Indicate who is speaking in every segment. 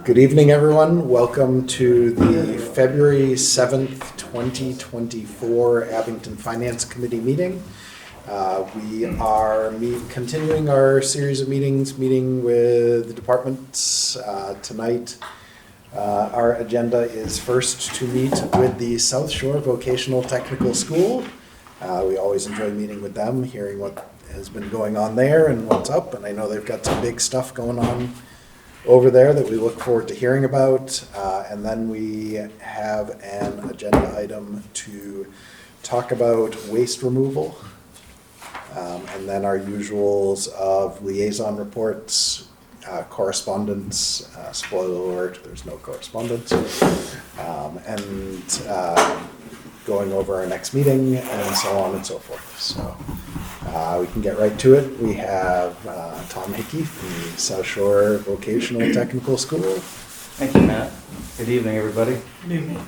Speaker 1: Good evening, everyone. Welcome to the February 7th, 2024 Abington Finance Committee meeting. We are continuing our series of meeting with the departments tonight. Our agenda is first to meet with the South Shore Vocational Technical School. We always enjoy meeting with them, hearing what has been going on there and what's up, and I know they've got some big stuff going on over there that we look forward to hearing about. And then we have an agenda item to talk about waste removal. And then our usuals of liaison reports, correspondence, spoiler alert, there's no correspondence, and going over our next meeting and so on and so forth. So we can get right to it. We have Tom Hickey from the South Shore Vocational Technical School.
Speaker 2: Thank you, Matt. Good evening, everybody.
Speaker 3: Good evening.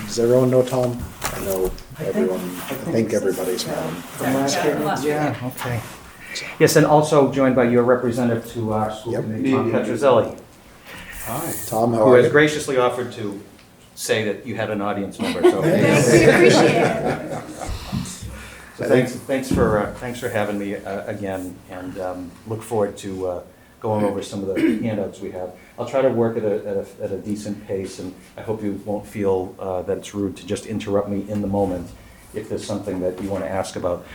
Speaker 1: Does everyone know Tom? I know everyone, I think everybody's met him.
Speaker 2: From last year? Yeah, okay. Yes, and also joined by your representative to our school committee, Tom Petrozelli,
Speaker 1: Hi. Tom, how
Speaker 2: who
Speaker 1: are
Speaker 2: has
Speaker 1: you?
Speaker 2: graciously offered to say that you had an audience member. So,
Speaker 3: We appreciate it.
Speaker 2: so thanks for having me again, and look forward to going over some of the handouts we have. I'll try to work at a decent pace, and I hope you won't feel that it's rude to just interrupt me in the moment if there's something that you want to ask about.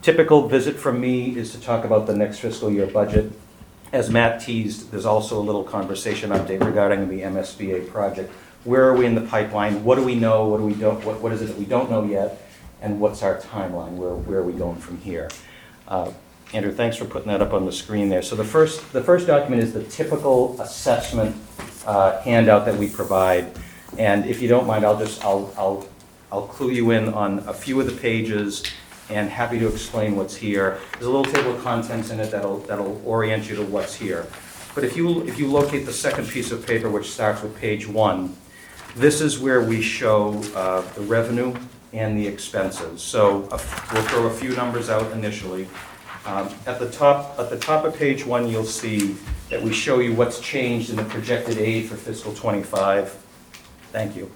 Speaker 2: Typical visit from me is to talk about the next fiscal year budget. As Matt teased, there's also a little conversation update regarding the MSBA project. Where are we in the pipeline? What do we know? What do we don't? What is it that we don't know yet? And what's our timeline? Where are we going from here? Andrew, thanks for putting that up on the screen there. So the first document is the typical assessment handout that we provide. And if you don't mind, I'll clue you in on a few of the pages, and happy to explain what's here. There's a little table of contents in it that'll orient you to what's here. But if you locate the second piece of paper, which starts with page 1, this is where we show the revenue and the expenses. So we'll throw a few numbers out initially. At the top of page 1, you'll see that we show you what's changed in the projected aid for fiscal 25. Thank you.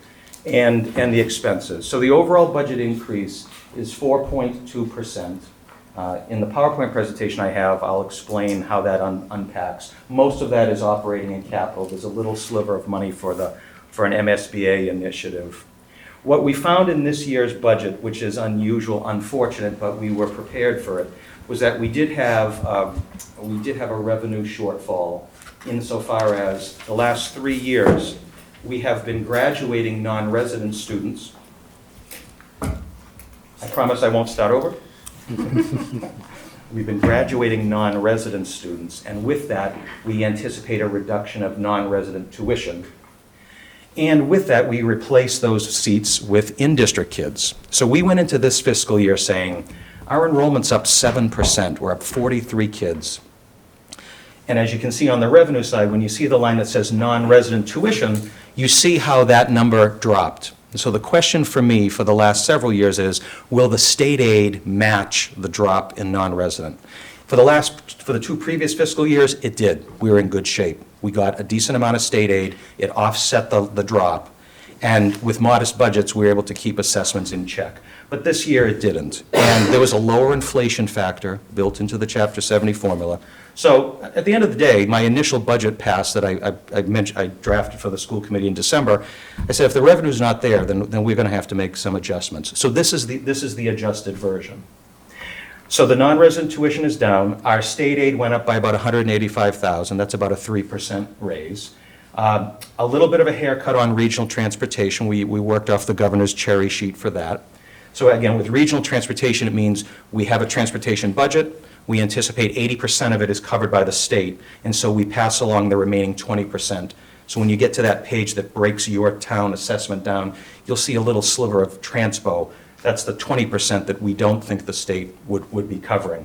Speaker 2: And the expenses. So the overall budget increase is 4.2%. In the PowerPoint presentation I have, I'll explain how that unpacks. Most of that is operating in capital. There's a little sliver of money for an MSBA initiative. What we found in this year's budget, which is unusual, unfortunate, but we were prepared for it, was that we did have a revenue shortfall insofar as the last 3 years we have been graduating non-resident students. I promise I won't start over. We've been graduating non-resident students, and with that, we anticipate a reduction of non-resident tuition. And with that, we replace those seats with in-district kids. So we went into this fiscal year saying, our enrollment's up 7%. We're up 43 kids. And as you can see on the revenue side, when you see the line that says non-resident tuition, you see how that number dropped. And so the question for me for the last several years is, will the state aid match the drop in non-resident? For the 2 previous fiscal years, it did. We were in good shape. We got a decent amount of state aid. It offset the drop. And with modest budgets, we were able to keep assessments in check. But this year, it didn't. And there was a lower inflation factor built into the Chapter 70 formula. So at the end of the day, my initial budget pass that I drafted for the school committee in December, I said, if the revenue's not there, then we're going to have to make some adjustments. So this is the adjusted version. So the non-resident tuition is down. Our state aid went up by about $185,000. That's about a 3% raise. A little bit of a haircut on regional transportation. We worked off the governor's cherry sheet for that. So again, with regional transportation, it means we have a transportation budget. We anticipate 80% of it is covered by the state, and so we pass along the remaining 20%. So when you get to that page that breaks your town assessment down, you'll see a little sliver of transpo. That's the 20% that we don't think the state would be covering.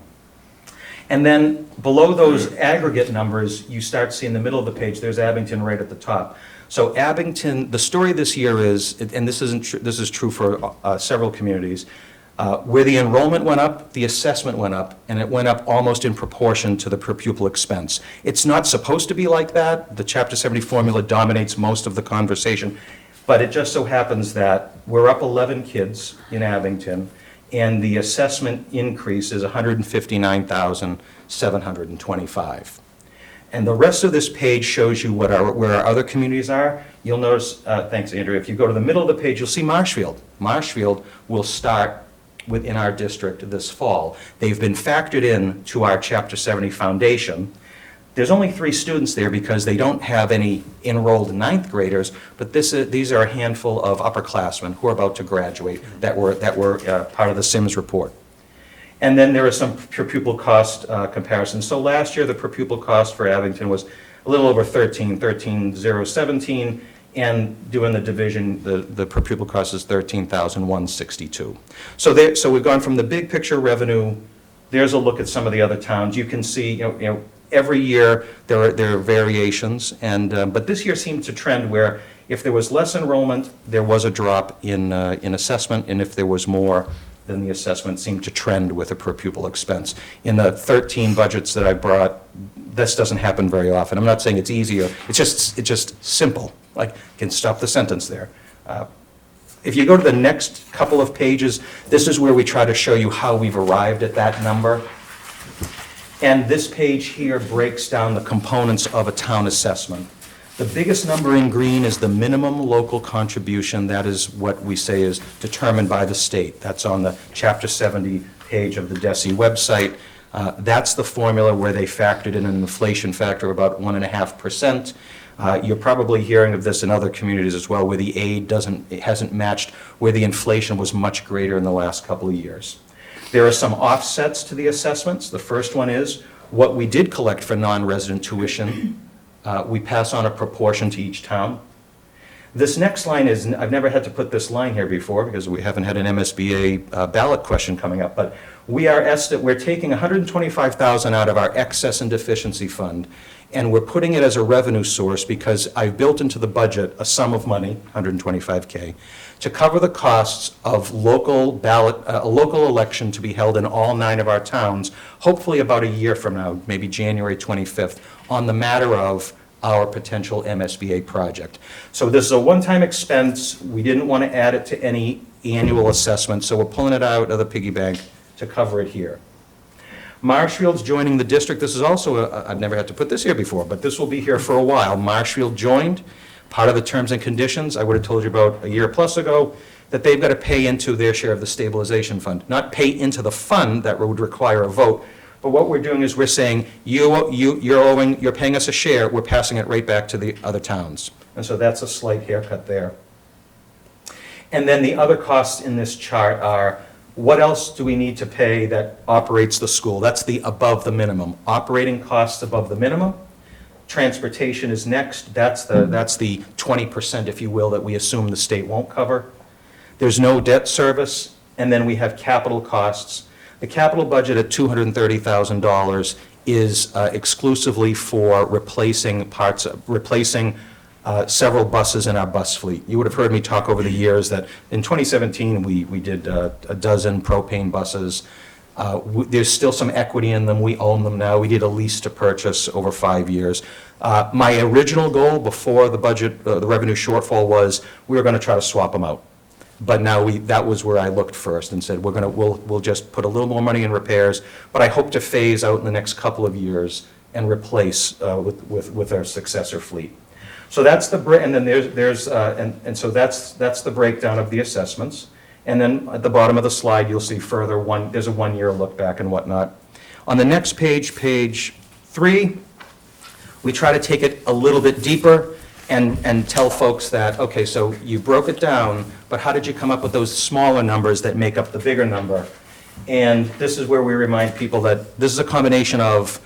Speaker 2: And then below those aggregate numbers, you start seeing in the middle of the page, there's Abington right at the top. So Abington, the story this year is, and this is true for several communities, Where the enrollment went up, the assessment went up, and it went up almost in proportion to the per pupil expense. It's not supposed to be like that. The Chapter 70 formula dominates most of the conversation, but it just so happens that we're up 11 kids in Abington, and the assessment increase is $159,725. And the rest of this page shows you where our other communities are. You'll notice, thanks Andrew, if you go to the middle of the page, you'll see Marshfield. Marshfield will start within our district this fall. They've been factored in to our Chapter 70 foundation. There's only 3 students there because they don't have any enrolled ninth graders, but these are a handful of upperclassmen who are about to graduate that were part of the Sims report. And then there are some per pupil cost comparisons. So last year, the per pupil cost for Abington was a little over 13,017, and doing the division, the per pupil cost is 13,162. So we've gone from the big picture revenue. There's a look at some of the other towns. You can see, you know, every year there are variations, and but this year seemed to trend where if there was less enrollment, there was a drop in assessment, and if there was more, then the assessment seemed to trend with a per pupil expense. In the 13 budgets that I brought, this doesn't happen very often. I'm not saying it's easier. It's just simple. Like, you can stop the sentence there. If you go to the next couple of pages, this is where we try to show you how we've arrived at that number. And this page here breaks down the components of a town assessment. The biggest number in green is the minimum local contribution. That is what we say is determined by the state. That's on the Chapter 70 page of the DESE website. That's the formula where they factored in an inflation factor of about 1.5%. You're probably hearing of this in other communities as well, where the aid hasn't matched, where the inflation was much greater in the last couple of years. There are some offsets to the assessments. The first one is what we did collect for non-resident tuition. We pass on a proportion to each town. This next line is, I've never had to put this line here before because we haven't had an MSBA ballot question coming up, but we're taking $125,000 out of our excess and deficiency fund, and we're putting it as a revenue source because I've built into the budget a sum of money, $125K, to cover the costs of a local election to be held in all 9 of our towns, hopefully about a year from now, maybe January 25th, on the matter of our potential MSBA project. So this is a one-time expense. We didn't want to add it to any annual assessment, so we're pulling it out of the piggy bank to cover it here. Marshfield's joining the district. This is also, I've never had to put this here before, but this will be here for a while. Marshfield joined. Part of the terms and conditions, I would have told you about a year plus ago, that they've got to pay into their share of the stabilization fund. Not pay into the fund, that would require a vote, but what we're doing is we're saying, you're paying us a share, we're passing it right back to the other towns. And so that's a slight haircut there. And then the other costs in this chart are, what else do we need to pay that operates the school? That's the above the minimum. Operating costs above the minimum. Transportation is next. That's the 20%, if you will, that we assume the state won't cover. There's no debt service, and then we have capital costs. The capital budget at $230,000 is exclusively for replacing several buses in our bus fleet. You would have heard me talk over the years that in 2017 we did a dozen propane buses. There's still some equity in them. We own them now. We did a lease to purchase over 5 years. My original goal before the budget, the revenue shortfall was we were going to try to swap them out. But now that was where I looked first and said we'll just put a little more money in repairs. But I hope to phase out in the next couple of years and replace with our successor fleet. So that's the and then so that's the breakdown of the assessments. And then at the bottom of the slide, you'll see further there's a 1-year look back and whatnot. On the next page, page 3, we try to take it a little bit deeper and tell folks that, okay, so you broke it down, but how did you come up with those smaller numbers that make up the bigger number? And this is where we remind people that this is a combination of,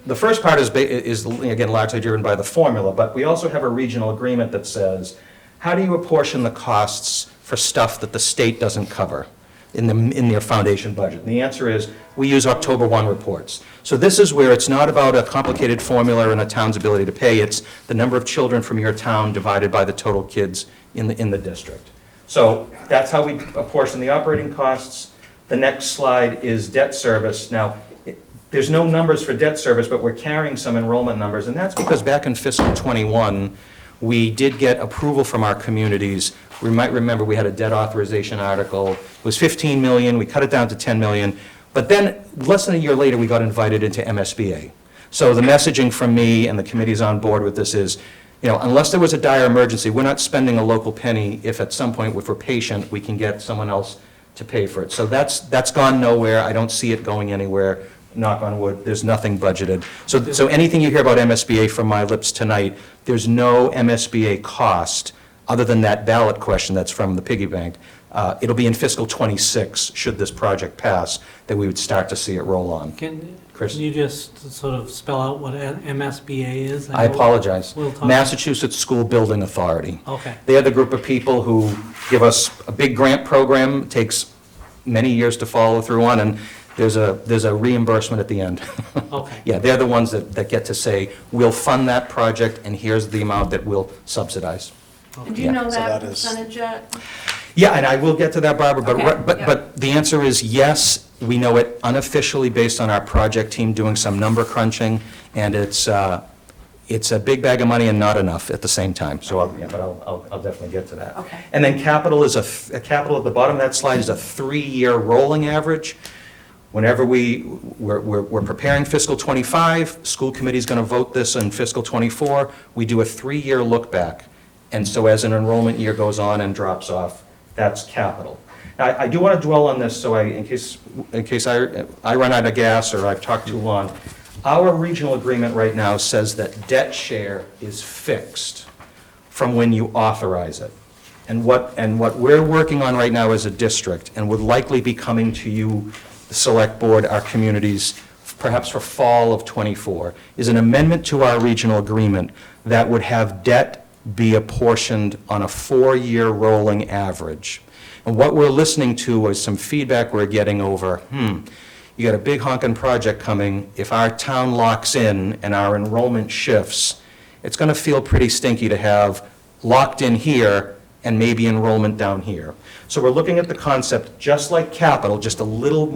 Speaker 2: the first part is again, largely driven by the formula, but we also have a regional agreement that says, how do you apportion the costs for stuff that the state doesn't cover in their foundation budget? And the answer is, we use October 1 reports. So this is where it's not about a complicated formula and a town's ability to pay, it's the number of children from your town divided by the total kids in the district. So that's how we apportion the operating costs. The next slide is debt service. Now, there's no numbers for debt service, but we're carrying some enrollment numbers, and that's because back in fiscal =21, we did get approval from our communities. We might remember we had a debt authorization article. It was 15 million, we cut it down to 10 million, but then less than a year later, we got invited into MSBA. So the messaging from me, and the committee's on board with this, is, unless there was a dire emergency, we're not spending a local penny if at some point, if we're patient, we can get someone else to pay for it. So that's gone nowhere. I don't see it going anywhere. Knock on wood, there's nothing budgeted. So anything you hear about MSBA from my lips tonight, there's no MSBA cost other than that ballot question that's from the piggy bank. It'll be in fiscal '26, should this project pass, that we would start to see it roll on.
Speaker 4: Can
Speaker 2: Chris?
Speaker 4: you just sort of spell out what MSBA is?
Speaker 2: I apologize.
Speaker 4: We'll talk-
Speaker 2: Massachusetts School Building Authority.
Speaker 4: Okay.
Speaker 2: They're the group of people who give us a big grant program, takes many years to follow through on, and there's a reimbursement at the end.
Speaker 4: Okay.
Speaker 2: Yeah, they're the ones that get to say, we'll fund that project, and here's the amount that we'll subsidize.
Speaker 3: And do you know
Speaker 1: So
Speaker 3: that
Speaker 1: that is-
Speaker 3: percentage yet?
Speaker 2: Yeah, and I will get to that, Barbara,
Speaker 3: Okay, yeah.
Speaker 2: but the answer is yes, we know it unofficially based on our project team doing some number crunching, and it's a big bag of money and not enough at the same time, so I'll definitely get to that.
Speaker 3: Okay.
Speaker 2: And then capital is capital at the bottom of that slide is a 3-year rolling average. Whenever we're preparing fiscal '25, school committee's going to vote this in fiscal '24, we do a 3-year look back. And so as an enrollment year goes on and drops off, that's capital. Now, I do want to dwell on this, so in case I run out of gas or I've talked too long, our regional agreement right now says that debt share is fixed from when you authorize it. And what we're working on right now as a district, and would likely be coming to you, the select board, our communities, perhaps for fall of '24, is an amendment to our regional agreement that would have debt be apportioned on a 4-year rolling average. And what we're listening to is some feedback we're getting over, you got a big honking project coming. If our town locks in and our enrollment shifts, it's going to feel pretty stinky to have locked in here and maybe enrollment down here. So we're looking at the concept, just like capital, just a little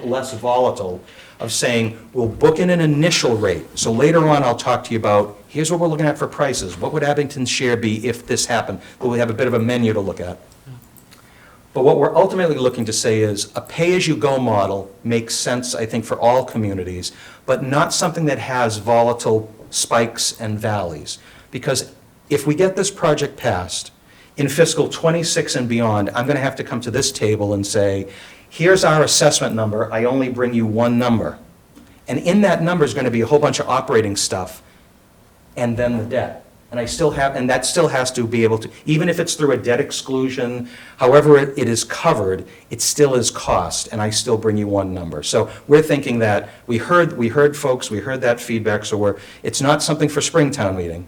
Speaker 2: less volatile, of saying, we'll book in an initial rate. So later on, I'll talk to you about, here's what we're looking at for prices. What would Abington's share be if this happened? But we have a bit of a menu to look at. But what we're ultimately looking to say is, a pay-as-you-go model makes sense, I think, for all communities, but not something that has volatile spikes and valleys. Because if we get this project passed, in fiscal '26 and beyond, I'm going to have to come to this table and say, here's our assessment number, I only bring you one number. And in that number is going to be a whole bunch of operating stuff, and then the debt. And that still has to be able to, even if it's through a debt exclusion, however it is covered, it still is cost, and I still bring you one number. So we're thinking that, we heard folks, we heard that feedback, so it's not something for Springtown meeting,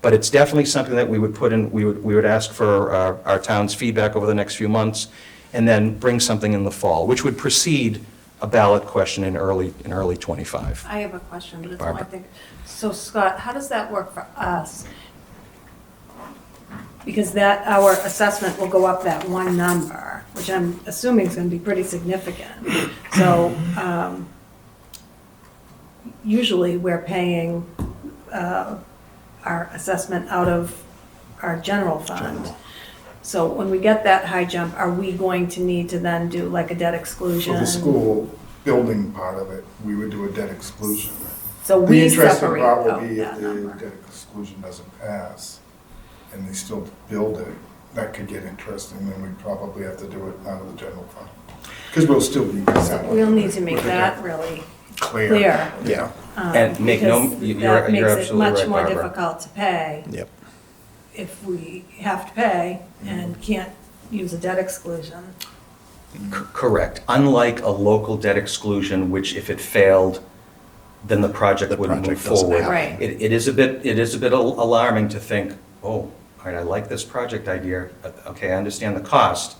Speaker 2: but it's definitely something that we would put in, we would ask for our town's feedback over the next few months, and then bring something in the fall, which would precede a ballot question in early '25.
Speaker 3: I have a question, but it's
Speaker 2: Barbara.
Speaker 3: one thing. So Scott, how does that work for us? Because our assessment will go up that one number, which I'm assuming is going to be pretty significant. So usually we're paying our assessment out of our general fund. So when we get that high jump, are we going to need to then do like a debt
Speaker 5: For
Speaker 3: exclusion?
Speaker 5: the school building part of it, we would do a debt exclusion.
Speaker 3: So
Speaker 5: The
Speaker 3: we
Speaker 5: interesting
Speaker 3: separate
Speaker 5: part
Speaker 3: out
Speaker 5: would be if
Speaker 3: that
Speaker 5: the
Speaker 3: number.
Speaker 5: debt exclusion doesn't pass and they still build it, that could get interesting, then we'd probably have to do it out of the general fund. Because we'll still be.
Speaker 3: So we'll need to make that really
Speaker 5: Clear.
Speaker 3: clear.
Speaker 1: Yeah,
Speaker 2: And make no-
Speaker 3: because
Speaker 2: you're
Speaker 3: that makes it
Speaker 2: absolutely
Speaker 3: much
Speaker 2: right,
Speaker 3: more
Speaker 2: Barbara.
Speaker 3: difficult to pay
Speaker 1: yep.
Speaker 3: if we have to pay and can't use a debt exclusion.
Speaker 2: Correct. Unlike a local debt exclusion, which if it failed, then the project
Speaker 1: The
Speaker 2: wouldn't move
Speaker 1: project doesn't
Speaker 2: forward.
Speaker 1: happen.
Speaker 3: Right.
Speaker 2: It is a bit alarming to think, oh, all right, I like this project idea. Okay, I understand the cost.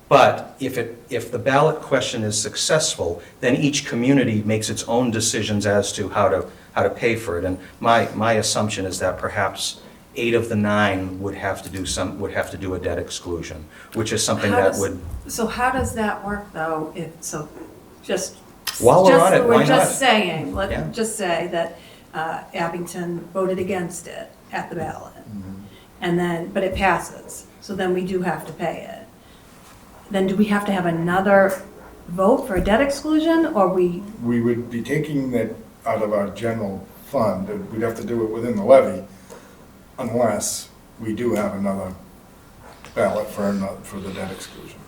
Speaker 2: But if the ballot question is successful, then each community makes its own decisions as to how to pay for it. And my assumption is that perhaps 8 of the 9 would have to do a debt exclusion, which is something
Speaker 3: How
Speaker 2: that
Speaker 3: does-
Speaker 2: would,
Speaker 3: So how does that work, though, if, so, just.
Speaker 2: While we're on it, why
Speaker 3: We're just
Speaker 2: not?
Speaker 3: saying,
Speaker 2: Yeah.
Speaker 3: let's just say that Abington voted against it at the ballot. And then, but it passes, so then we do have to pay it. Then do we have to have another vote for a debt exclusion, or we,
Speaker 5: We would be taking that out of our general fund, and we'd have to do it within the levy unless we do have another ballot for the debt exclusion.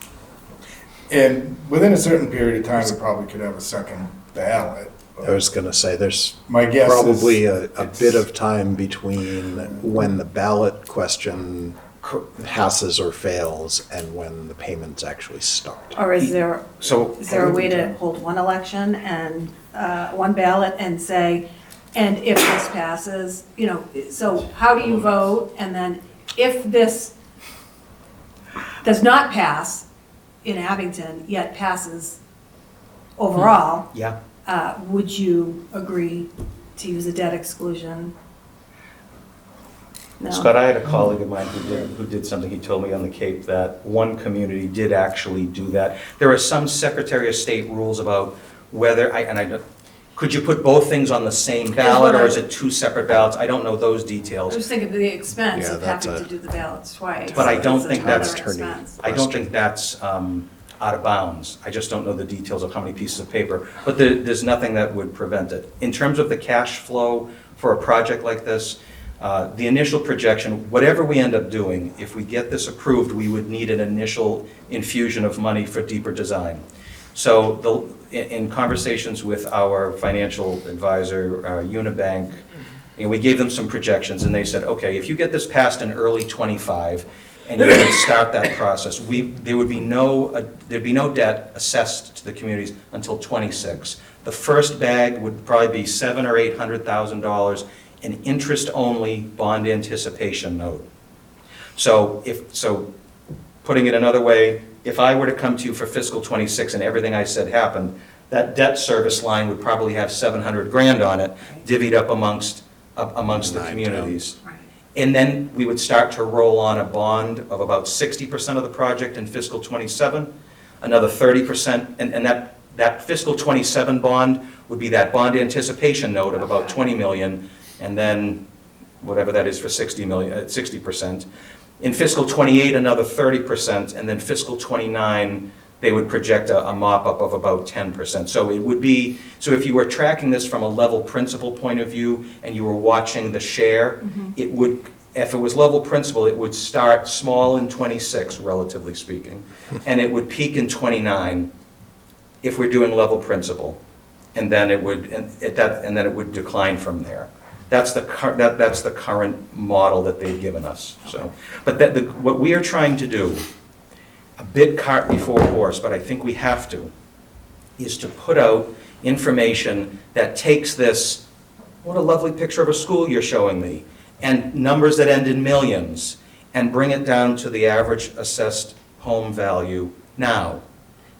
Speaker 5: And within a certain period of time, we probably could have a second ballot.
Speaker 1: I was gonna say, there's
Speaker 5: My guess is.
Speaker 1: probably a
Speaker 5: it's-
Speaker 1: bit of time between when the ballot question passes or fails and when the payments actually start.
Speaker 3: or is there
Speaker 2: so,
Speaker 3: Is there a way to hold one election and, one ballot and say, and if this passes, you know, so how do you vote? And then if this does not pass in Abington, yet passes overall,
Speaker 2: yeah.
Speaker 3: would you agree to use a debt exclusion? No?
Speaker 2: Scott, I had a colleague of mine who did something, he told me on the Cape that one community did actually do that. There are some Secretary of State rules about whether, could you put both things on the same ballot, or is it 2 separate ballots? I don't know those
Speaker 3: I
Speaker 2: details.
Speaker 3: was thinking of the expense
Speaker 1: Yeah,
Speaker 3: of
Speaker 1: that's
Speaker 3: having
Speaker 1: a-
Speaker 3: to do the ballots twice.
Speaker 2: But I don't
Speaker 3: It's
Speaker 2: think
Speaker 3: another
Speaker 2: that's
Speaker 3: expense.
Speaker 2: I don't think that's out of bounds. I just don't know the details of how many pieces of paper, but there's nothing that would prevent it. In terms of the cash flow for a project like this, the initial projection, whatever we end up doing, if we get this approved, we would need an initial infusion of money for deeper design. So in conversations with our financial advisor, Unibank, we gave them some projections, and they said, okay, if you get this passed in early '25, and you would start that process, there'd be no debt assessed to the communities until '26. The first bag would probably be $700,000 or $800,000, an interest-only bond anticipation note. So putting it another way, if I were to come to you for fiscal '26 and everything I said happened, that debt service line would probably have $700,000 on it, divvied up amongst the communities.
Speaker 3: Right.
Speaker 2: And then we would start to roll on a bond of about 60% of the project in fiscal '27, another 30%, and that fiscal '27 bond would be that bond anticipation note of about $20 million, and then whatever that is for 60%. In fiscal '28, another 30%, and then fiscal '29, they would project a mop-up of about 10%. So it would be, so if you were tracking this from a level principal point of view, and you were watching the share, it would, if it was level principal, it would start small in '26, relatively speaking, and it would peak in '29 if we're doing level principal, and then it would, and then it would decline from there. That's the current model that they've given us. So, but what we are trying to do, a bit cart before horse, but I think we have to, is to put out information that takes this, what a lovely picture of a school you're showing me, and numbers that end in millions, and bring it down to the average assessed home value now.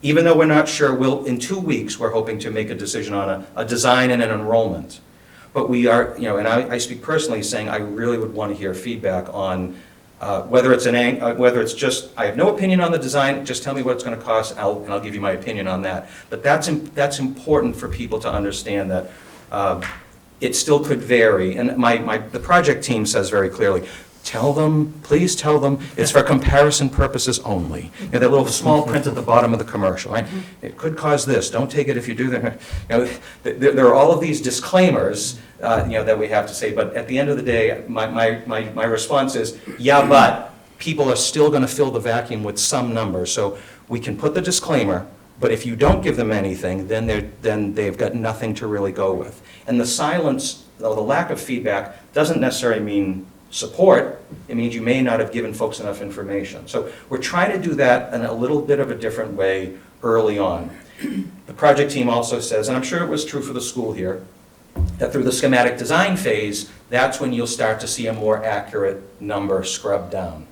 Speaker 2: Even though we're not sure, in 2 weeks, we're hoping to make a decision on a design and an enrollment. But we are, and I speak personally saying I really would want to hear feedback on whether it's just, I have no opinion on the design, just tell me what it's going to cost, and I'll give you my opinion on that. But that's important for people to understand that it still could vary. And the project team says very clearly, please tell them, it's for comparison purposes only. That little small print at the bottom of the commercial, right? It could cause this, don't take it if you do that. There are all of these disclaimers, that we have to say, but at the end of the day, my response is, yeah, but people are still gonna fill the vacuum with some number. So we can put the disclaimer, but if you don't give them anything, then they've got nothing to really go with. And the silence, or the lack of feedback, doesn't necessarily mean support. It means you may not have given folks enough information. So we're trying to do that in a little bit of a different way early on. The project team also says, and I'm sure it was true for the school here, that through the schematic design phase, that's when you'll start to see a more accurate number scrubbed down.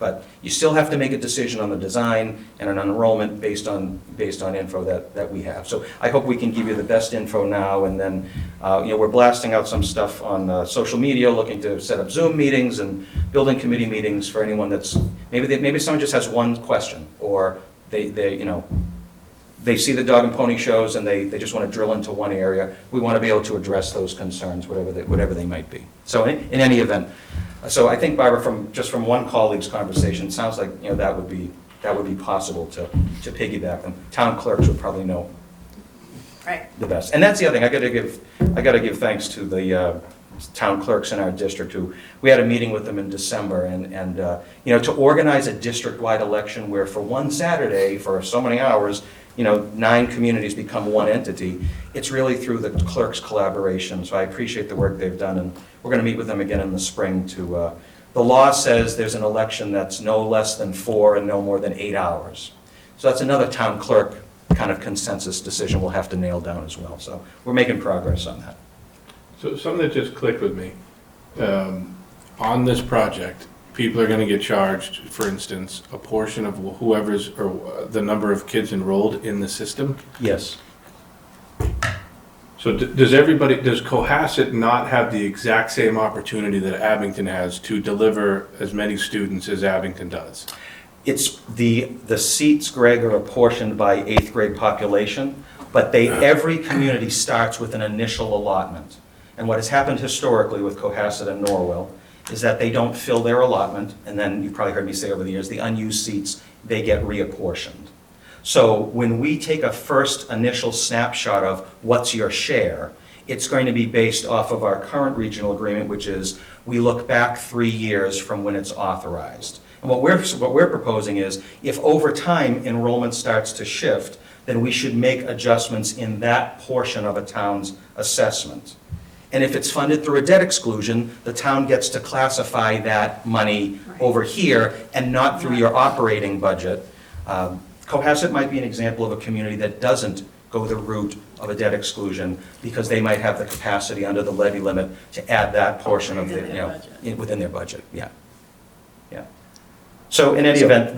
Speaker 2: But you still have to make a decision on the design and an enrollment based on info that we have. So I hope we can give you the best info now, and then, we're blasting out some stuff on social media, looking to set up Zoom meetings and building committee meetings for anyone that's, maybe someone just has one question, or they see the dog and pony shows and they just want to drill into one area. We want to be able to address those concerns, whatever they might be. So in any event, so I think, Barbara, from one colleague's conversation, it sounds like, that would be possible to piggyback them. Town clerks would probably know
Speaker 3: Right.
Speaker 2: the best. And that's the other thing, I gotta give thanks to the town clerks in our district who, we had a meeting with them in December, and to organize a district-wide election where for one Saturday, for so many hours, 9 communities become one entity, it's really through the clerks' collaboration. So I appreciate the work they've done, and we're gonna meet with them again in the spring to, the law says there's an election that's no less than 4 and no more than 8 hours. So that's another town clerk kind of consensus decision we'll have to nail down as well. So we're making progress on that.
Speaker 6: So something that just clicked with me, on this project, people are gonna get charged, for instance, a portion of whoever's, or the number of kids enrolled in the system.
Speaker 2: Yes.
Speaker 6: So does Cohasset not have the exact same opportunity that Abington has to deliver as many students as Abington does?
Speaker 2: It's the seats, Greg, are apportioned by 8th grade population, but every community starts with an initial allotment. And what has happened historically with Cohasset and Norwell is that they don't fill their allotment, and then you've probably heard me say over the years, the unused seats, they get reapportioned. So when we take a first initial snapshot of what's your share, it's going to be based off of our current regional agreement, which is we look back 3 years from when it's authorized. And what we're proposing is, if over time enrollment starts to shift, then we should make adjustments in that portion of a town's assessment. And if it's funded through a debt exclusion, the town gets to classify that money over here and not through your operating budget. Cohasset might be an example of a community that doesn't go the route of a debt exclusion because they might have the capacity under the levy limit to add that portion of within their budget, yeah. So in any event,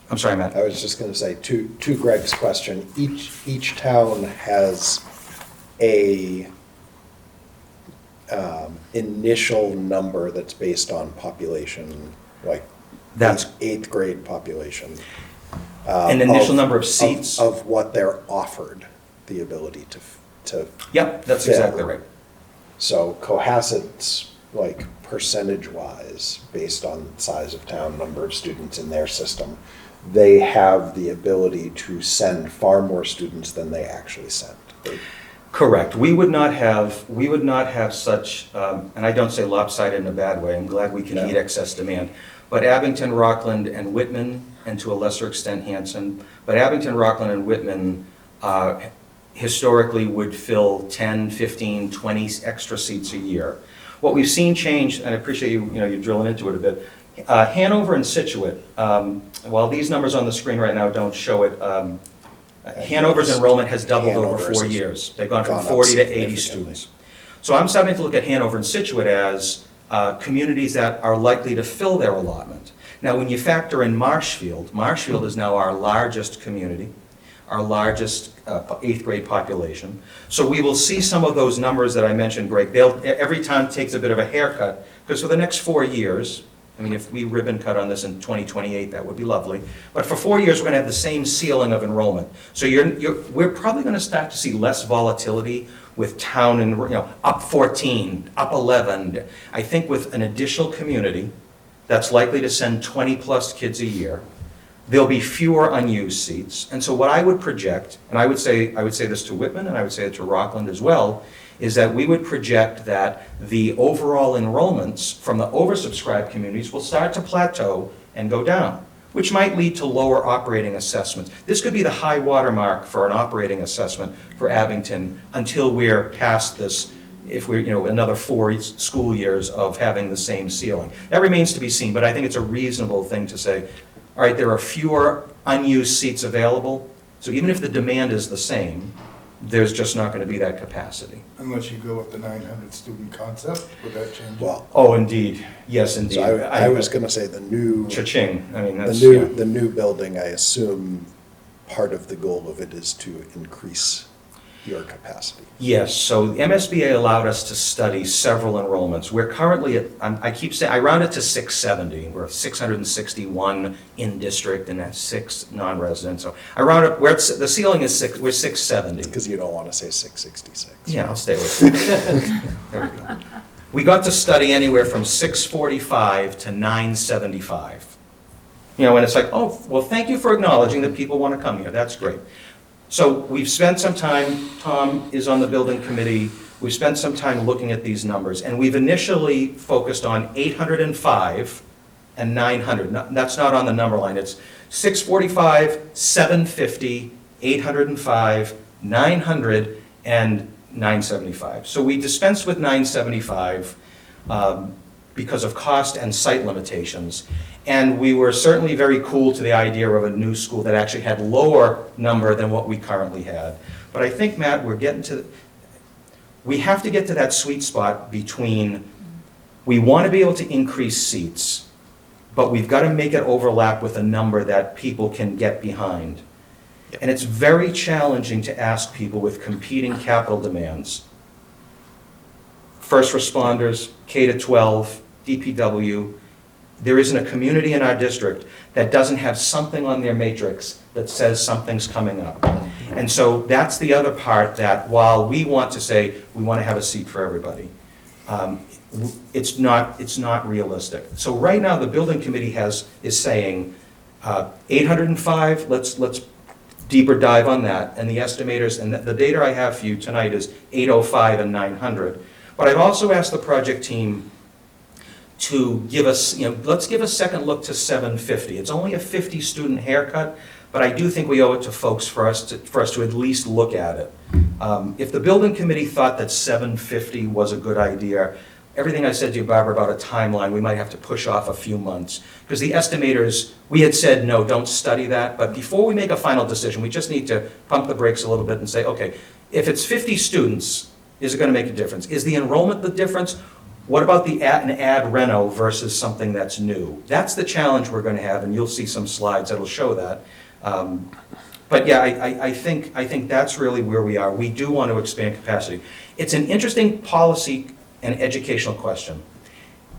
Speaker 2: I'm sorry, Matt.
Speaker 1: I was just going to say, to Greg's question, each town has a initial number that's based on population, like
Speaker 2: That's
Speaker 1: 8th grade population.
Speaker 2: an initial number of seats.
Speaker 1: Of what they're offered, the ability to.
Speaker 2: Yep, that's
Speaker 1: fill.
Speaker 2: exactly right.
Speaker 1: So Cohasset's, like, percentage-wise, based on size of town, number of students in their system, they have the ability to send far more students than they actually send.
Speaker 2: Correct. We would not have such, and I don't say lopsided in a bad way, I'm glad we can
Speaker 1: No.
Speaker 2: meet excess demand. But Abington, Rockland, and Whitman, and to a lesser extent Hanson, but Abington, Rockland, and Whitman historically would fill 10, 15, 20 extra seats a year. What we've seen change, and I appreciate you drilling into it a bit, Hanover and Situate, while these numbers on the screen right now don't show it, Hanover's enrollment has doubled over
Speaker 1: Hanover's
Speaker 2: 4
Speaker 1: has
Speaker 2: years. They've gone from
Speaker 1: gone up
Speaker 2: 40 to 80
Speaker 1: significantly.
Speaker 2: students. So I'm starting to look at Hanover and Situate as communities that are likely to fill their allotment. Now, when you factor in Marshfield, Marshfield is now our largest community, our largest 8th grade population. So we will see some of those numbers that I mentioned, Greg. Every town takes a bit of a haircut, because for the next 4 years, I mean, if we ribbon cut on this in 2028, that would be lovely. But for 4 years, we're going to have the same ceiling of enrollment. So we're probably going to start to see less volatility with town and, up 14, up 11. I think with an additional community that's likely to send 20-plus kids a year, there'll be fewer unused seats. And so what I would project, and I would say this to Whitman, and I would say it to Rockland as well, is that we would project that the overall enrollments from the oversubscribed communities will start to plateau and go down, which might lead to lower operating assessments. This could be the high watermark for an operating assessment for Abington until we're past this, if we're, another 4 school years of having the same ceiling. That remains to be seen, but I think it's a reasonable thing to say, all right, there are fewer unused seats available, so even if the demand is the same, there's just not going to be that capacity.
Speaker 5: Unless you go with the 900 student concept, would that change? it?
Speaker 1: Well,
Speaker 2: Oh, indeed, yes, indeed.
Speaker 1: so I was gonna say the new,
Speaker 2: Cha-ching, I mean,
Speaker 1: the
Speaker 2: that's,
Speaker 1: new,
Speaker 2: yeah.
Speaker 1: the new building, I assume part of the goal of it is to increase your capacity.
Speaker 2: Yes, so the MSBA allowed us to study several enrollments. We're currently at, I keep saying, I round it to 670. We're 661 in district and that's 6 non-resident. So I round up, where it's, the ceiling is 6, we're 670.
Speaker 1: Because you don't wanna say 666.
Speaker 2: Yeah, I'll stay with it. There we go. We got to study anywhere from 645 to 975. You know, and it's like, oh, well, thank you for acknowledging that people want to come here. That's great. So we've spent some time, Tom is on the building committee, we've spent some time looking at these numbers, and we've initially focused on 805 and 900. That's not on the number line, it's 645, 750, 805, 900, and 975. So we dispensed with 975 because of cost and site limitations. And we were certainly very cool to the idea of a new school that actually had lower number than what we currently had. But I think, Matt, we have to get to that sweet spot between, we want to be able to increase seats, but we've got to make it overlap with a number that people can get behind. And it's very challenging to ask people with competing capital demands. First responders, K-12, DPW, there isn't a community in our district that doesn't have something on their matrix that says something's coming up. And so that's the other part that while we want to say we want to have a seat for everybody, it's not realistic. So right now, the building committee is saying 805, let's deeper dive on that, and the estimators, and the data I have for you tonight is 805 and 900. But I've also asked the project team to give us, let's give a second look to 750. It's only a 50 student haircut, but I do think we owe it to folks for us to at least look at it. If the building committee thought that 750 was a good idea, everything I said to you, Barbara, about a timeline, we might have to push off a few months. Because the estimators, we had said, no, don't study that, but before we make a final decision, we just need to pump the brakes a little bit and say, okay, if it's 50 students, is it going to make a difference? Is the enrollment the difference? What about an ad reno versus something that's new? That's the challenge we're going to have, and you'll see some slides that'll show that. But yeah, I think that's really where we are. We do want to expand capacity. It's an interesting policy and educational question.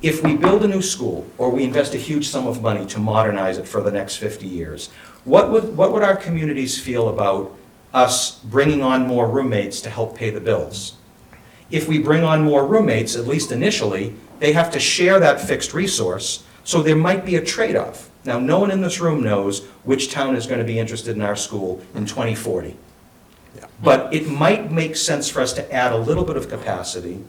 Speaker 2: If we build a new school, or we invest a huge sum of money to modernize it for the next 50 years, what would our communities feel about us bringing on more roommates to help pay the bills? If we bring on more roommates, at least initially, they have to share that fixed resource, so there might be a trade-off. Now, no one in this room knows which town is going to be interested in our school in 2040.
Speaker 1: Yeah.
Speaker 2: But it might make sense for us to add a little bit of capacity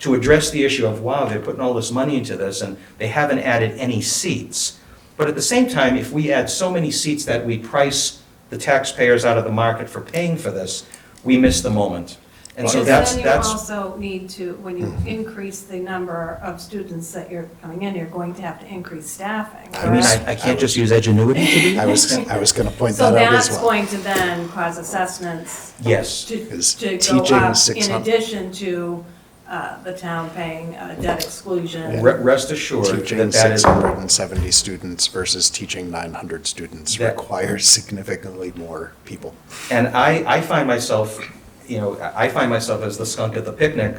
Speaker 2: to address the issue of, wow, they're putting all this money into this and they haven't added any seats. But at the same time, if we add so many seats that we price the taxpayers out of the market for paying for this, we miss the moment. And so
Speaker 3: Because
Speaker 2: that's,
Speaker 3: then you also need to, when you increase the number of students that you're coming in, you're going to have to increase staffing,
Speaker 1: I mean,
Speaker 3: correct?
Speaker 2: I can't just use Edgenuity to do
Speaker 1: I
Speaker 2: that?
Speaker 1: was gonna point
Speaker 3: So
Speaker 1: that out as
Speaker 3: that's
Speaker 1: well.
Speaker 3: going to then cause assessments
Speaker 2: Yes.
Speaker 1: Is
Speaker 3: to go
Speaker 1: teaching
Speaker 3: up in
Speaker 1: 600
Speaker 3: addition to the town paying debt exclusion.
Speaker 2: Rest assured
Speaker 1: Teaching
Speaker 2: that that is,
Speaker 1: 670 students versus teaching 900 students
Speaker 2: That-
Speaker 1: requires significantly more people.
Speaker 2: and I find myself, I find myself as the skunk at the picnic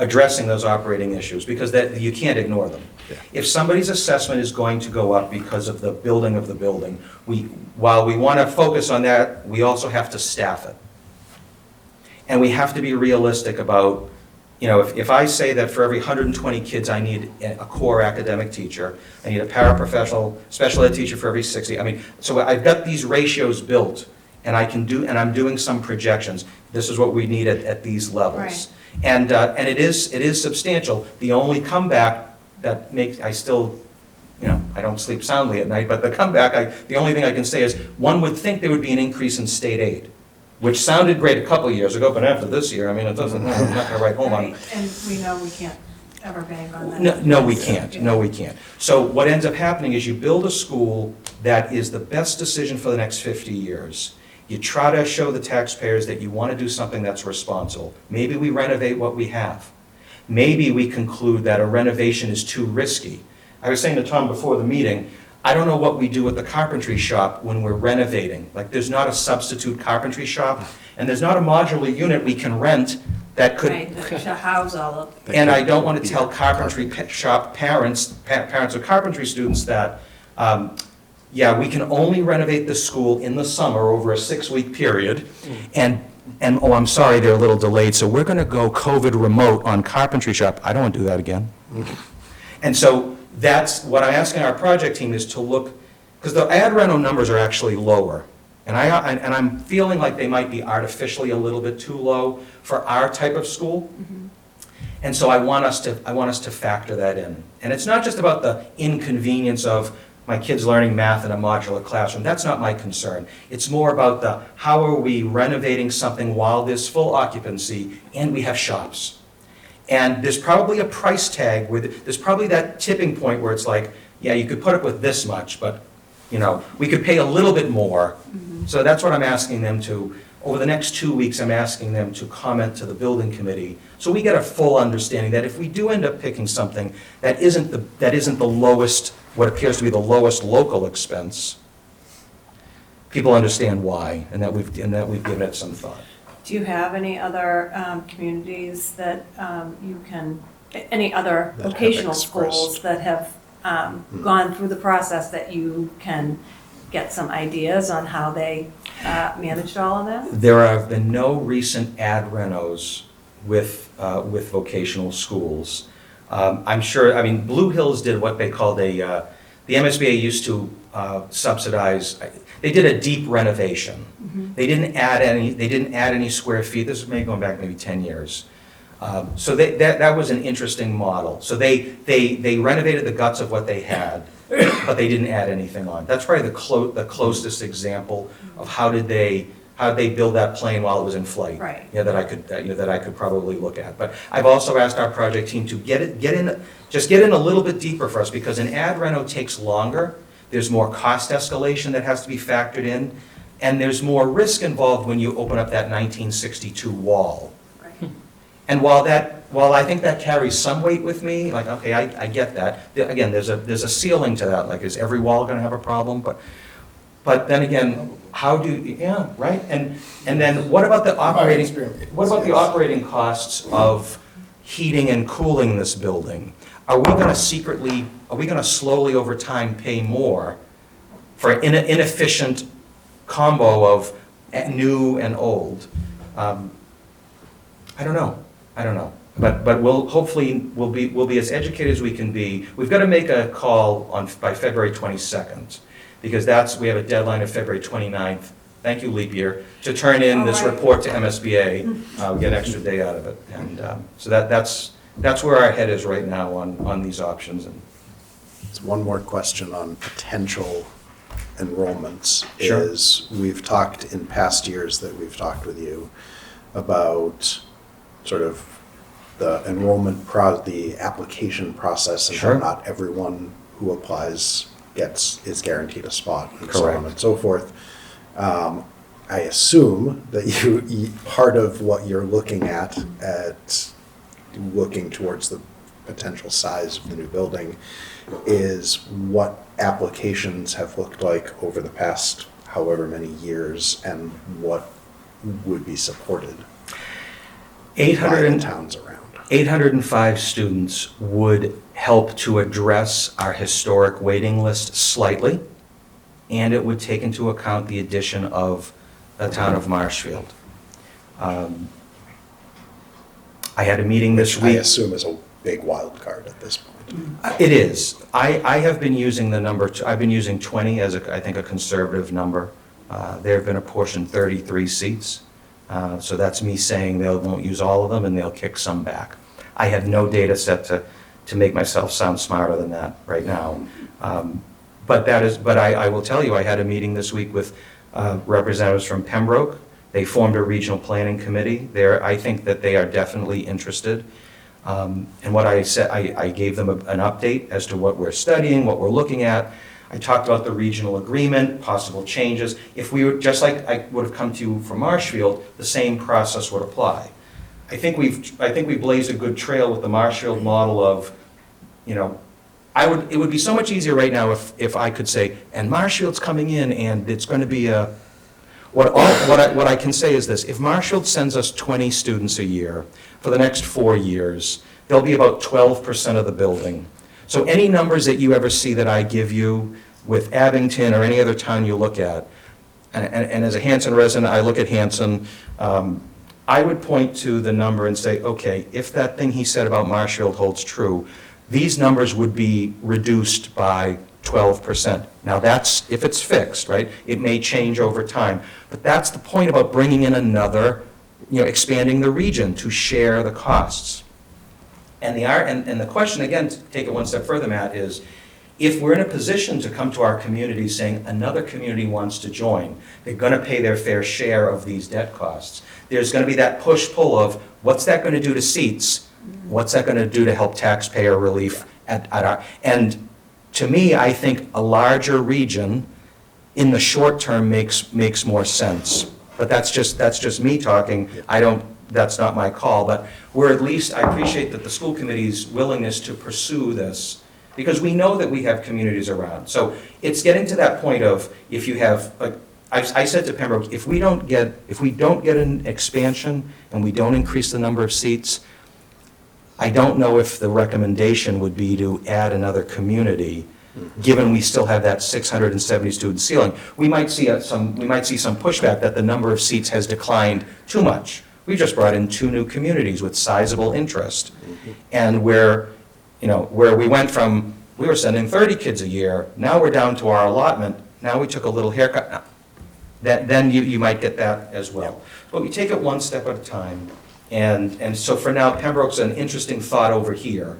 Speaker 2: addressing those operating issues because that you can't ignore them.
Speaker 1: Yeah.
Speaker 2: If somebody's assessment is going to go up because of the building, while we want to focus on that, we also have to staff it. And we have to be realistic about, if I say that for every 120 kids, I need a core academic teacher, I need a paraprofessional, special ed teacher for every 60, so I've got these ratios built, and I'm doing some projections. This is what we need at these levels.
Speaker 3: Right.
Speaker 2: And it is substantial. The only comeback that makes, I don't sleep soundly at night, but the only thing I can say is, one would think there would be an increase in state aid, which sounded great a couple of years ago, but after this year, it doesn't, I'm not gonna write home on it.
Speaker 3: Right, and we know we can't ever bank on that.
Speaker 2: No, we can't, no, we can't. So what ends up happening is you build a school that is the best decision for the next 50 years, You try to show the taxpayers that you want to do something that's responsible. Maybe we renovate what we have. Maybe we conclude that a renovation is too risky. I was saying to Tom before the meeting, I don't know what we do at the carpentry shop when we're renovating. Like, there's not a substitute carpentry shop, and there's not a modular unit we can rent that could.
Speaker 3: Right, to house all of,
Speaker 2: And I don't want to tell carpentry shop parents of carpentry students that, yeah, we can only renovate the school in the summer over a 6-week period, and oh, I'm sorry, they're a little delayed, so we're going to go COVID remote on carpentry shop. I don't want to do that again. And so that's what I'm asking our project team is to look, because the ad reno numbers are actually lower. And I'm feeling like they might be artificially a little bit too low for our type of school. And so I want us to factor that in. And it's not just about the inconvenience of my kids learning math in a modular classroom. That's not my concern. It's more about the, how are we renovating something while there's full occupancy and we have shops? And there's probably a price tag where there's probably that tipping point where it's like, yeah, you could put up with this much, but, you know, we could pay a little bit more. So that's what I'm asking them to, over the next 2 weeks, I'm asking them to comment to the building committee, so we get a full understanding that if we do end up picking something that isn't the lowest, what appears to be the lowest local expense, people understand why, and that we've given it some thought.
Speaker 3: do you have any other communities that you can, any other
Speaker 1: That have
Speaker 3: vocational
Speaker 1: expressed.
Speaker 3: schools that have gone through the process that you can get some ideas on how they managed all of that?
Speaker 2: There have been no recent ad renos with vocational schools. I'm sure, I mean, Blue Hills did what they called the MSBA used to subsidize, they did a deep renovation. They didn't add any square feet. This is maybe going back maybe 10 years. So that was an interesting model. So they renovated the guts of what they had, but they didn't add anything on. That's probably the closest example of how did they build that plane while it was in flight.
Speaker 3: Right.
Speaker 2: Yeah, that I could probably look at. But I've also asked our project team to get in a little bit deeper for us, because an ad reno takes longer. There's more cost escalation that has to be factored in, and there's more risk involved when you open up that 1962 wall.
Speaker 3: Right.
Speaker 2: And while I think that carries some weight with me, like, okay, I get that. Again, there's a ceiling to that, like, is every wall gonna have a problem? But then again, yeah, right? And then what about the operating costs of heating and cooling this building? Are we gonna slowly over time pay more for an inefficient combo of new and old? I don't know. But we'll be as educated as we can be. We've got to make a call by February 22nd, because we have a deadline of February 29th. Thank you, leap year, to turn in this
Speaker 3: All right.
Speaker 2: report to MSBA. We get an extra day out of it. And so that's where our head is right now on these options. And
Speaker 1: It's one more question on potential enrollments.
Speaker 2: Sure.
Speaker 1: Is we've talked in past years that we've talked with you about sort of the the application process, and
Speaker 2: Sure.
Speaker 1: how not everyone who applies is guaranteed a spot, and so on
Speaker 2: Correct.
Speaker 1: and so forth. I assume that part of what you're looking at looking towards the potential size of the new building is what applications have looked like over the past however many years, and what would be supported by the towns around.
Speaker 2: 805 students would help to address our historic waiting list slightly, and it would take into account the addition of the town of Marshfield. I had a meeting this
Speaker 1: I
Speaker 2: week.
Speaker 1: assume is a big wild card at this point.
Speaker 2: It is. I have been using the number, I've been using 20 as I think a conservative number. There have been apportioned 33 seats. So that's me saying they won't use all of them and they'll kick some back. I have no data set to make myself sound smarter than that right now. But I will tell you, I had a meeting this week with representatives from Pembroke. They formed a regional planning committee. I think that they are definitely interested. And what I said, I gave them an update as to what we're studying, what we're looking at. I talked about the regional agreement, possible changes. If we were, just like I would have come to you for Marshfield, the same process would apply. I think we blazed a good trail with the Marshfield model of, you know, it would be so much easier right now if I could say, and Marshfield's coming in and it's going to be a, what I can say is this: if Marshfield sends us 20 students a year for the next 4 years, there'll be about 12% of the building. So any numbers that you ever see that I give you with Abington or any other town you look at, and as a Hanson resident, I look at Hanson, I would point to the number and say, okay, if that thing he said about Marshfield holds true, these numbers would be reduced by 12%. Now that's, if it's fixed, right? It may change over time. But that's the point about bringing in another, expanding the region to share the costs. And the question, again, to take it one step further, Matt, is if we're in a position to come to our community saying another community wants to join, they're going to pay their fair share of these debt costs. There's going to be that push-pull of what's that going to do to seats? What's that going to do to help taxpayer relief at our, and to me, I think a larger region in the short term makes more sense. But that's just me talking. That's not my call, but we're at least, I appreciate that the school committee's willingness to pursue this, because we know that we have communities around. So it's getting to that point of, if you have, like, I said to Pembroke, if we don't get an expansion and we don't increase the number of seats, I don't know if the recommendation would be to add another community, given we still have that 670 student ceiling. We might see some pushback that the number of seats has declined too much. We just brought in 2 new communities with sizable interest. And where we went from, we were sending 30 kids a year, now we're down to our allotment, now we took a little haircut. Then you might get that as well. But we take it one step at a time. And so for now, Pembroke's an interesting thought over here.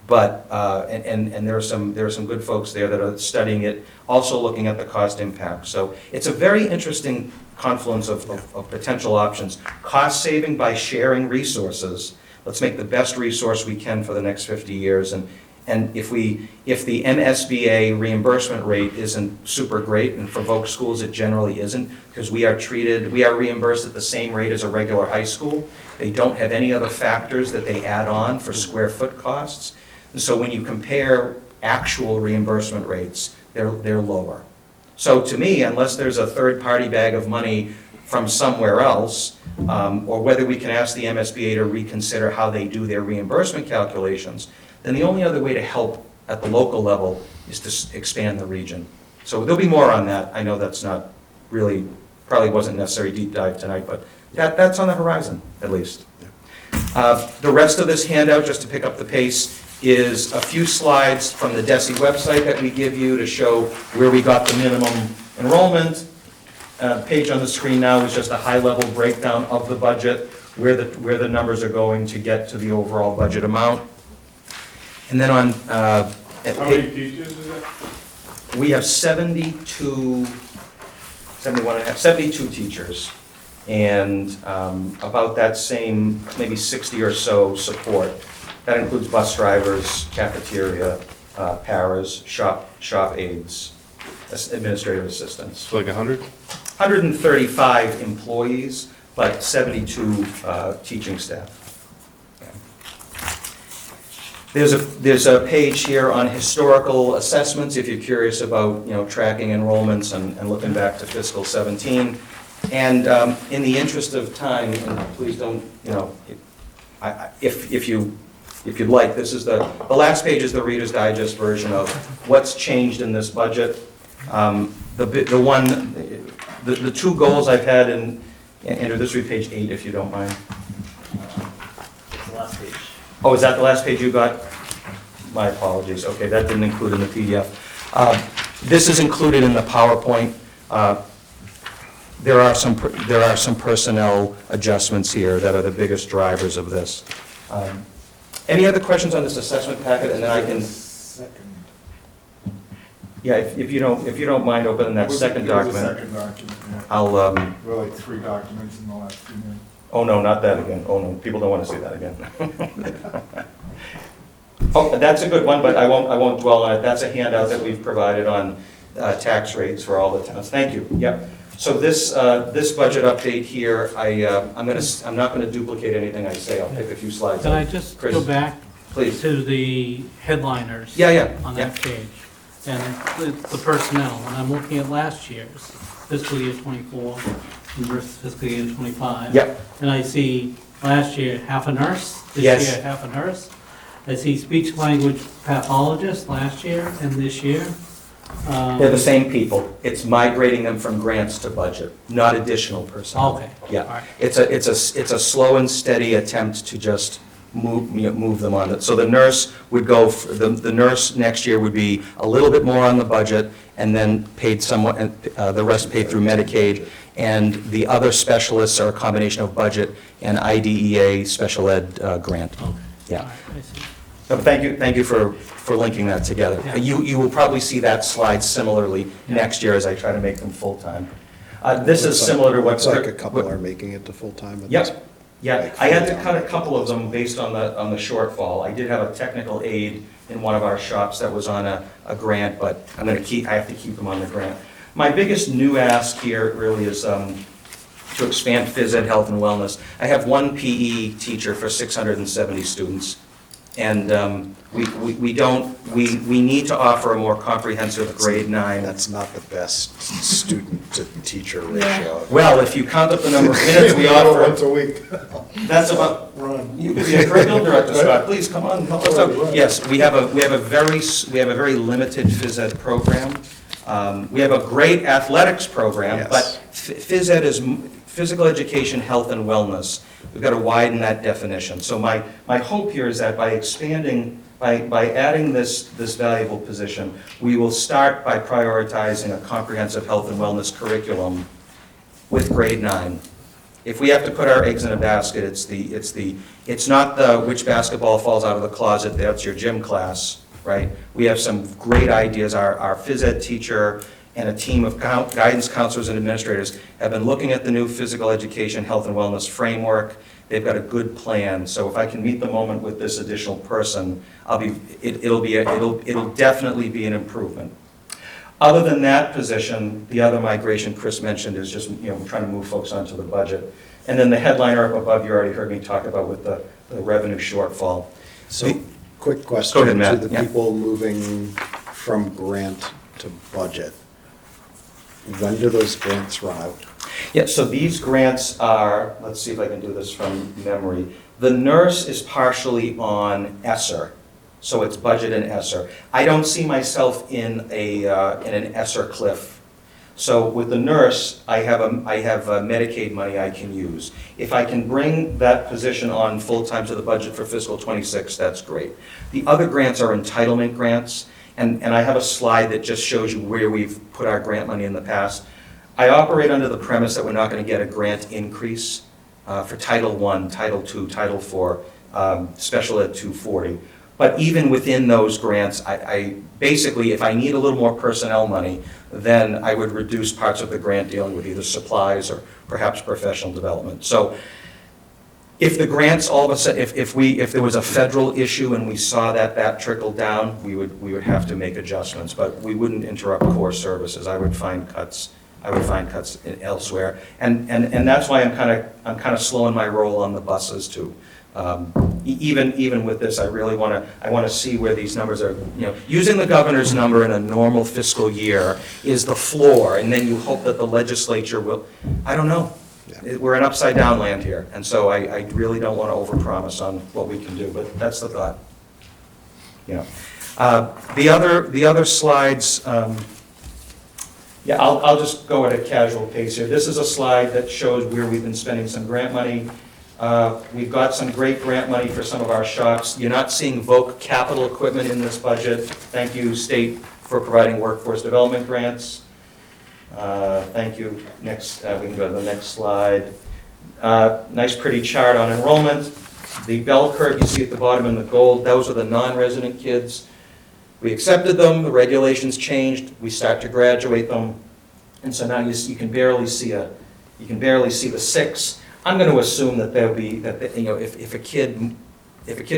Speaker 2: But, and there are some good folks there that are studying it, also looking at the cost impact. So it's a very interesting confluence of potential options. Cost saving by sharing resources. Let's make the best resource we can for the next 50 years. And if the MSBA reimbursement rate isn't super great, and for Voc schools it generally isn't, because we are reimbursed at the same rate as a regular high school. They don't have any other factors that they add on for square foot costs. And so when you compare actual reimbursement rates, they're lower. So to me, unless there's a third-party bag of money from somewhere else, or whether we can ask the MSBA to reconsider how they do their reimbursement calculations, then the only other way to help at the local level is to expand the region. So there'll be more on that. I know that's not really, probably wasn't necessary deep dive tonight, but that's on the horizon, at least. The rest of this handout, just to pick up the pace, is a few slides from the DESE website that we give you to show where we got the minimum enrollment. The page on the screen now is just a high-level breakdown of the budget, where the numbers are going to get to the overall budget amount. And then on...
Speaker 6: How many teachers is it?
Speaker 2: We have 72 teachers, and about that same, maybe 60 or so support. That includes bus drivers, cafeteria, paras, shop aides, administrative assistants.
Speaker 6: Like 100?
Speaker 2: 135 employees, but 72 teaching staff. There's a page here on historical assessments, if you're curious about, tracking enrollments and looking back to fiscal 17. And in the interest of time, and please don't, if you'd like, this is the last page is the Reader's Digest version of what's changed in this budget. The 2 goals I've had, and Andrew, this would be page 8 if you don't mind.
Speaker 7: Last page.
Speaker 2: Oh, is that the last page you got? My apologies. Okay, that didn't include in the PDF. This is included in the PowerPoint. There are some personnel adjustments here that are the biggest drivers of this. Any other questions on this assessment packet? And then I can. Yeah, if you don't mind opening that second document.
Speaker 5: Second document, yeah.
Speaker 2: I'll.
Speaker 5: There were like 3 documents in the last few minutes.
Speaker 2: Oh no, not that again. Oh no, people don't want to see that again. Oh, that's a good one, but I won't dwell on it. That's a handout that we've provided on tax rates for all the towns. Thank you. Yep. So this budget update here, I'm not gonna duplicate anything I say. I'll pick a few slides.
Speaker 4: Can I
Speaker 2: out.
Speaker 4: just
Speaker 2: Chris,
Speaker 4: go back
Speaker 2: Please.
Speaker 4: to the headliners?
Speaker 2: Yeah,
Speaker 4: On
Speaker 2: yeah.
Speaker 4: that page, and the personnel, and I'm looking at last year's fiscal year '24 versus fiscal year '25.
Speaker 2: Yep.
Speaker 4: And I see last year half a nurse, this
Speaker 2: Yes.
Speaker 4: year half a nurse. I see speech language pathologist last year and this year.
Speaker 2: They're the same people. It's migrating them from grants to budget, not additional personnel.
Speaker 4: Okay.
Speaker 2: Yeah.
Speaker 4: All right.
Speaker 2: It's a slow and steady attempt to just move them on. So the nurse would go, the nurse next year would be a little bit more on the budget and then paid somewhat, the rest paid through Medicaid. And the other specialists are a combination of budget and IDEA special ed grant.
Speaker 4: Okay.
Speaker 2: Yeah.
Speaker 4: All right, I see.
Speaker 2: So thank you for linking that together.
Speaker 4: Yeah.
Speaker 2: You will probably see that slide similarly
Speaker 4: Yeah.
Speaker 2: next year as I try to make them full-time. This is similar to what.
Speaker 1: Looks like a couple are making it to full-time at this.
Speaker 2: Yep, yeah, I had to cut a couple of them based on the shortfall. I did have a technical aid in one of our shops that was on a grant, but I have to keep them on the grant. My biggest new ask here really is to expand phys ed, health and wellness. I have one PE teacher for 670 students. And we need to offer a more comprehensive grade 9.
Speaker 1: That's not the best student-to-teacher ratio.
Speaker 2: Well, if you count up the number of minutes we offer,
Speaker 5: Once a week.
Speaker 2: that's about, you could be a curriculum director, Scott, please come on, help us out. Yes, we have a very limited phys ed program. We have a great athletics program, but phys ed is physical education, health and wellness. We've got to widen that definition. So my hope here is that by expanding, by adding this valuable position, we will start by prioritizing a comprehensive health and wellness curriculum with grade 9. If we have to put our eggs in a basket, it's not the which basketball falls out of the closet, that's your gym class, right? We have some great ideas. Our phys ed teacher and a team of guidance counselors and administrators have been looking at the new physical education, health and wellness framework. They've got a good plan. So if I can meet the moment with this additional person, it'll definitely be an improvement. Other than that position, the other migration Chris mentioned is just, we're trying to move folks onto the budget. And then the headliner up above, you already heard me talk about with the revenue shortfall.
Speaker 1: So, quick question
Speaker 2: Go ahead, Matt.
Speaker 1: to the
Speaker 2: Yeah.
Speaker 1: people moving from grant to budget. When do those grants run out?
Speaker 2: Yeah, so these grants are, let's see if I can do this from memory. The nurse is partially on ESSER, so it's budget and ESSER. I don't see myself in an ESSER cliff. So with the nurse, I have Medicaid money I can use. If I can bring that position on full-time to the budget for fiscal '26, that's great. The other grants are entitlement grants, and I have a slide that just shows you where we've put our grant money in the past. I operate under the premise that we're not going to get a grant increase for Title I, Title II, Title IV, Special Ed 240. But even within those grants, I basically, if I need a little more personnel money, then I would reduce parts of the grant dealing with either supplies or perhaps professional development. So if the grants all of a sudden, if there was a federal issue and we saw that trickle down, we would have to make adjustments, but we wouldn't interrupt core services. I would find cuts elsewhere, and that's why I'm kind of slowing my roll on the buses too. Even with this, I really want to see where these numbers are. Using the governor's number in a normal fiscal year is the floor, and then you hope that the legislature will. I don't know.
Speaker 1: Yeah.
Speaker 2: We're in upside down land here, and so I really don't want to overpromise on what we can do, but that's the thought. The other slides. Yeah, I'll just go at a casual pace here. This is a slide that shows where we've been spending some grant money. We've got some great grant money for some of our shops. You're not seeing VOC capital equipment in this budget. Thank you, state, for providing workforce development grants. Thank you. Next, we can go to the next slide. Nice pretty chart on enrollment. The bell curve you see at the bottom in the gold, those are the non-resident kids. We accepted them, the regulations changed, we start to graduate them, and so now you can barely see the 6. I'm going to assume that there'll be if a kid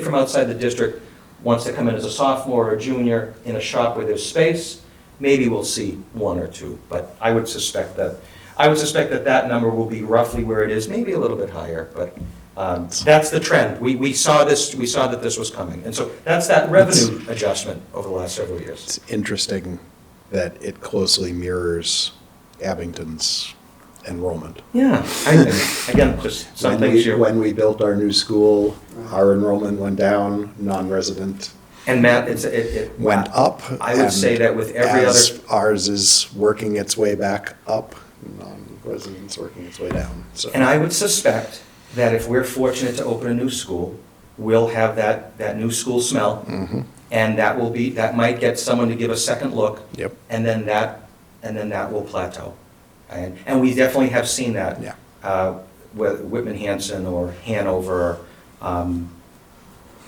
Speaker 2: from outside the district wants to come in as a sophomore or a junior in a shop where there's space, maybe we'll see one or two. But I would suspect that number will be roughly where it is, maybe a little bit higher, but that's the trend. We saw that this was coming. And so that's that revenue adjustment over the last several years.
Speaker 1: It's interesting that it closely mirrors Abington's enrollment.
Speaker 2: Yeah, I think, again, just some things you're.
Speaker 1: When we built our new school, our enrollment went down, non-resident
Speaker 2: And Matt, it
Speaker 1: went up.
Speaker 2: I would say that with every
Speaker 1: as
Speaker 2: other.
Speaker 1: ours is working its way back up, non-residents working its way down, so.
Speaker 2: And I would suspect that if we're fortunate to open a new school, we'll have that new school smell.
Speaker 1: Mhm.
Speaker 2: And that might get someone to give a second look.
Speaker 1: Yep.
Speaker 2: And then that will plateau. And we definitely have seen that.
Speaker 1: Yeah.
Speaker 2: Whether Whitman-Hanson or Hanover,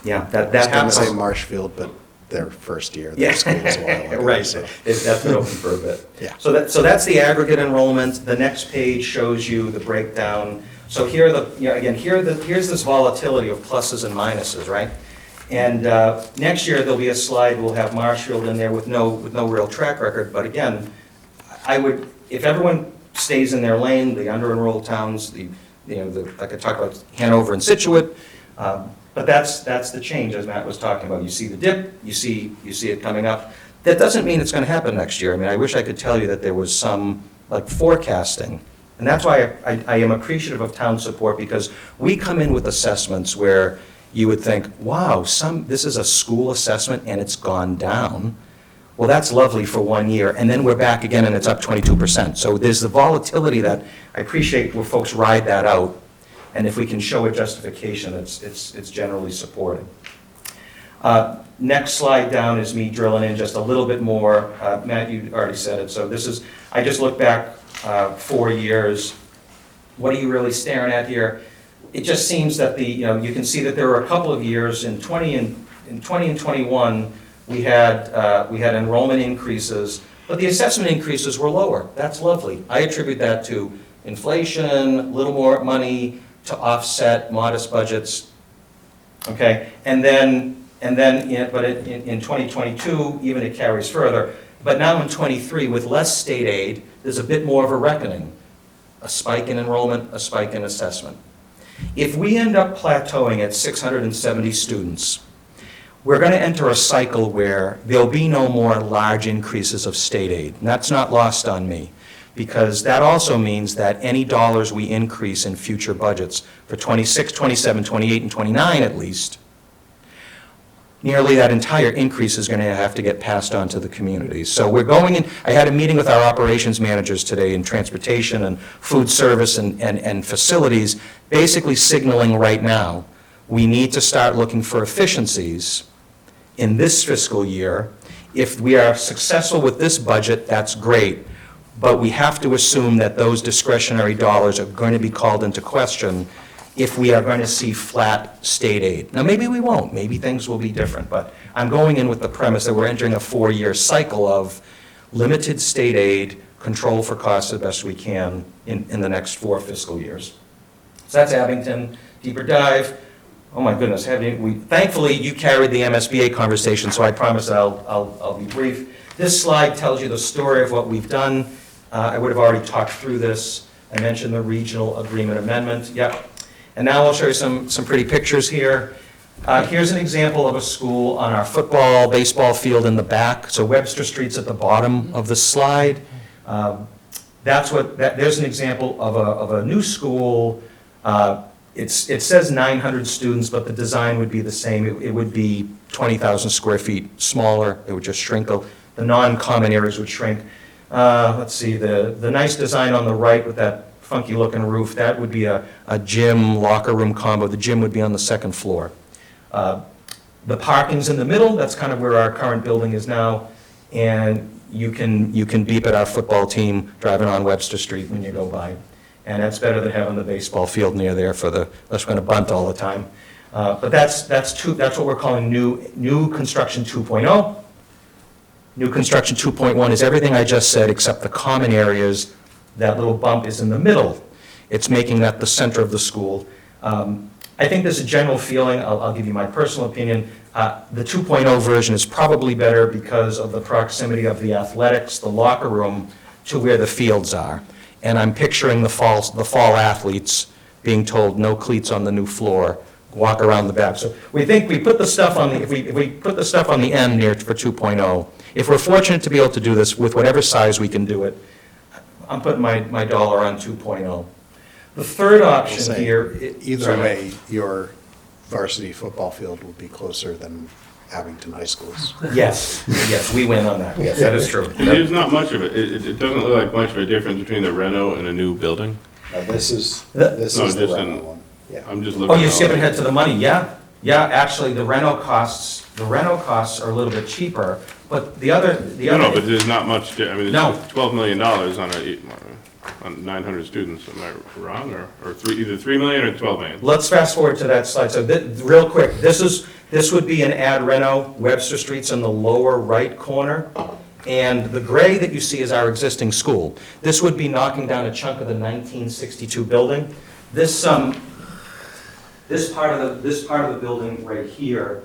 Speaker 2: yeah, that
Speaker 1: I was gonna
Speaker 2: happens.
Speaker 1: say Marshfield, but their first year,
Speaker 2: Yeah,
Speaker 1: their school's a while ago,
Speaker 2: right,
Speaker 1: so.
Speaker 2: that's been open for a bit.
Speaker 1: Yeah.
Speaker 2: So that's the aggregate enrollment. The next page shows you the breakdown. So here are here's this volatility of pluses and minuses, right? And next year, there'll be a slide, we'll have Marshfield in there with no real track record, but again, if everyone stays in their lane, the under-enrolled towns, like I talked about Hanover and Situate, but that's the change, as Matt was talking about. You see the dip, you see it coming up. That doesn't mean it's gonna happen next year. I mean, I wish I could tell you that there was some, like, forecasting. And that's why I am appreciative of town support, because we come in with assessments where you would think, wow, this is a school assessment and it's gone down. Well, that's lovely for 1 year, and then we're back again and it's up 22%. So there's the volatility that I appreciate where folks ride that out, and if we can show a justification, it's generally supported. Next slide down is me drilling in just a little bit more. Matt, you already said it, so I just looked back 4 years. What are you really staring at here? It just seems that you can see that there were a couple of years in 20 and 21, we had enrollment increases, but the assessment increases were lower. That's lovely. I attribute that to inflation, a little more money to offset modest budgets. Okay, and then in 2022, even it carries further. But now in 23, with less state aid, there's a bit more of a reckoning. A spike in enrollment, a spike in assessment. If we end up plateauing at 670 students, we're going to enter a cycle where there'll be no more large increases of state aid. And that's not lost on me, because that also means that any dollars we increase in future budgets for 26, 27, 28, and 29 at least, nearly that entire increase is going to have to get passed on to the communities. So we're going in, I had a meeting with our operations managers today in transportation and food service and facilities, basically signaling right now, we need to start looking for efficiencies in this fiscal year. If we are successful with this budget, that's great, but we have to assume that those discretionary dollars are going to be called into question if we are going to see flat state aid. Now, maybe we won't, maybe things will be different, but I'm going in with the premise that we're entering a 4-year cycle of limited state aid, control for costs as best we can in the next 4 fiscal years. So that's Abington. Deeper dive. Oh my goodness, thankfully you carried the MSBA conversation, so I promise I'll be brief. This slide tells you the story of what we've done. I would have already talked through this. I mentioned the regional agreement amendment. Yep. And now I'll show you some pretty pictures here. Here's an example of a school on our football, baseball field in the back. So Webster Street's at the bottom of the slide. There's an example of a new school. It says 900 students, but the design would be the same. It would be 20,000 square feet smaller. It would just shrink. The non-common areas would shrink. Let's see, the nice design on the right with that funky looking roof, that would be a gym, locker room combo. The gym would be on the 2nd floor. The parking's in the middle. That's kind of where our current building is now. And you can beep at our football team driving on Webster Street when you go by. And that's better than having the baseball field near there that's going to bunt all the time. But that's what we're calling new construction 2.0. New construction 2.1 is everything I just said except the common areas. That little bump is in the middle. It's making that the center of the school. I think there's a general feeling, I'll give you my personal opinion, The 2.0 version is probably better because of the proximity of the athletics, the locker room, to where the fields are. And I'm picturing the fall athletes being told, no cleats on the new floor, walk around the back. So we think we put the stuff on the, if we put the stuff on the end here for 2.0, if we're fortunate to be able to do this with whatever size we can do it, I'm putting my dollar on 2.0. The third option
Speaker 1: say,
Speaker 2: here.
Speaker 1: Either
Speaker 2: sorry.
Speaker 1: way, your varsity football field will be closer than Abington High School's.
Speaker 2: Yes, yes, we win on that. Yes, that is true.
Speaker 6: There's not much of it. It doesn't look like much of a difference between the reno and a new building.
Speaker 1: This is
Speaker 2: The-
Speaker 1: the
Speaker 6: just
Speaker 1: Reno
Speaker 6: in-
Speaker 1: one. Yeah.
Speaker 6: I'm just looking.
Speaker 2: Oh, you're
Speaker 6: at all
Speaker 2: skipping
Speaker 6: of
Speaker 2: ahead
Speaker 6: it.
Speaker 2: to the money, yeah. Yeah, actually, the reno costs are a little bit cheaper, but the other.
Speaker 6: No, but there's not much, I mean,
Speaker 2: No.
Speaker 6: it's $12 million on 900 students. Am I wrong? Or either 3 million or 12 million?
Speaker 2: Let's fast forward to that slide. So real quick, this would be an ad reno. Webster Street's in the lower right corner. And the gray that you see is our existing school. This would be knocking down a chunk of the 1962 building. This part of the building right here,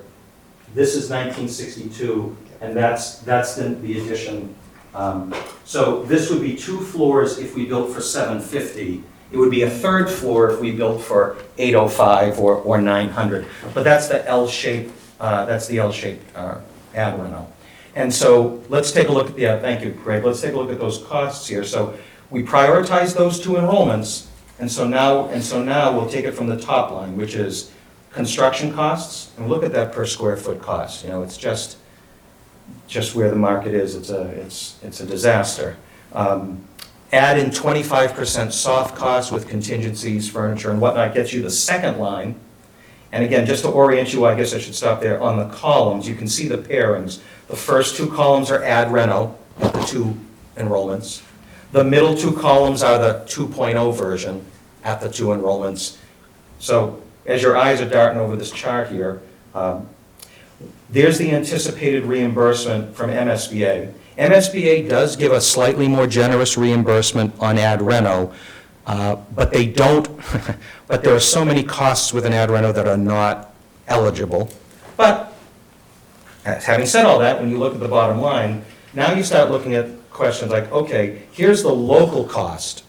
Speaker 2: this is 1962, and that's the addition. So this would be 2 floors if we built for 750. It would be a 3rd floor if we built for 805 or 900. But that's the L-shaped, ad reno. And so let's take a look, thank you, Greg. Let's take a look at those costs here. So we prioritize those 2 enrollments, and so now we'll take it from the top line, which is construction costs, and look at that per square foot cost. You know, it's just where the market is. It's a disaster. Add in 25% soft costs with contingencies, furniture, and whatnot, gets you the second line. And again, just to orient you, I guess I should stop there. On the columns, you can see the pairings. The first 2 columns are ad reno, the 2 enrollments. The middle 2 columns are the 2.0 version at the 2 enrollments. So as your eyes are darting over this chart here, there's the anticipated reimbursement from MSBA. MSBA does give a slightly more generous reimbursement on ad reno, but they don't, but there are so many costs with an ad reno that are not eligible. But having said all that, when you look at the bottom line, now you start looking at questions like, okay, here's the local cost,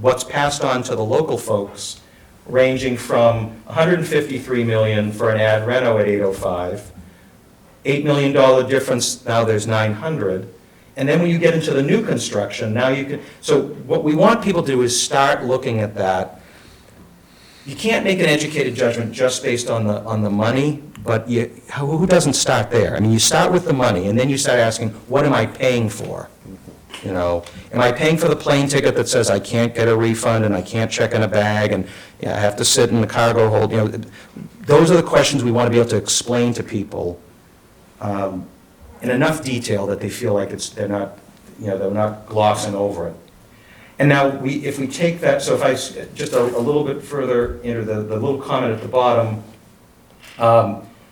Speaker 2: what's passed on to the local folks, ranging from 153 million for an ad reno at 805, $8 million difference, now there's 900. And then when you get into the new construction, now you can, so what we want people to do is start looking at that. You can't make an educated judgment just based on the money, but who doesn't start there? I mean, you start with the money, and then you start asking, what am I paying for? You know, am I paying for the plane ticket that says I can't get a refund and I can't check in a bag and I have to sit in the cargo hold? You know, those are the questions we want to be able to explain to people in enough detail that they feel like they're not glossing over it. And now if we take that, so if I just a little bit further into the little comment at the bottom.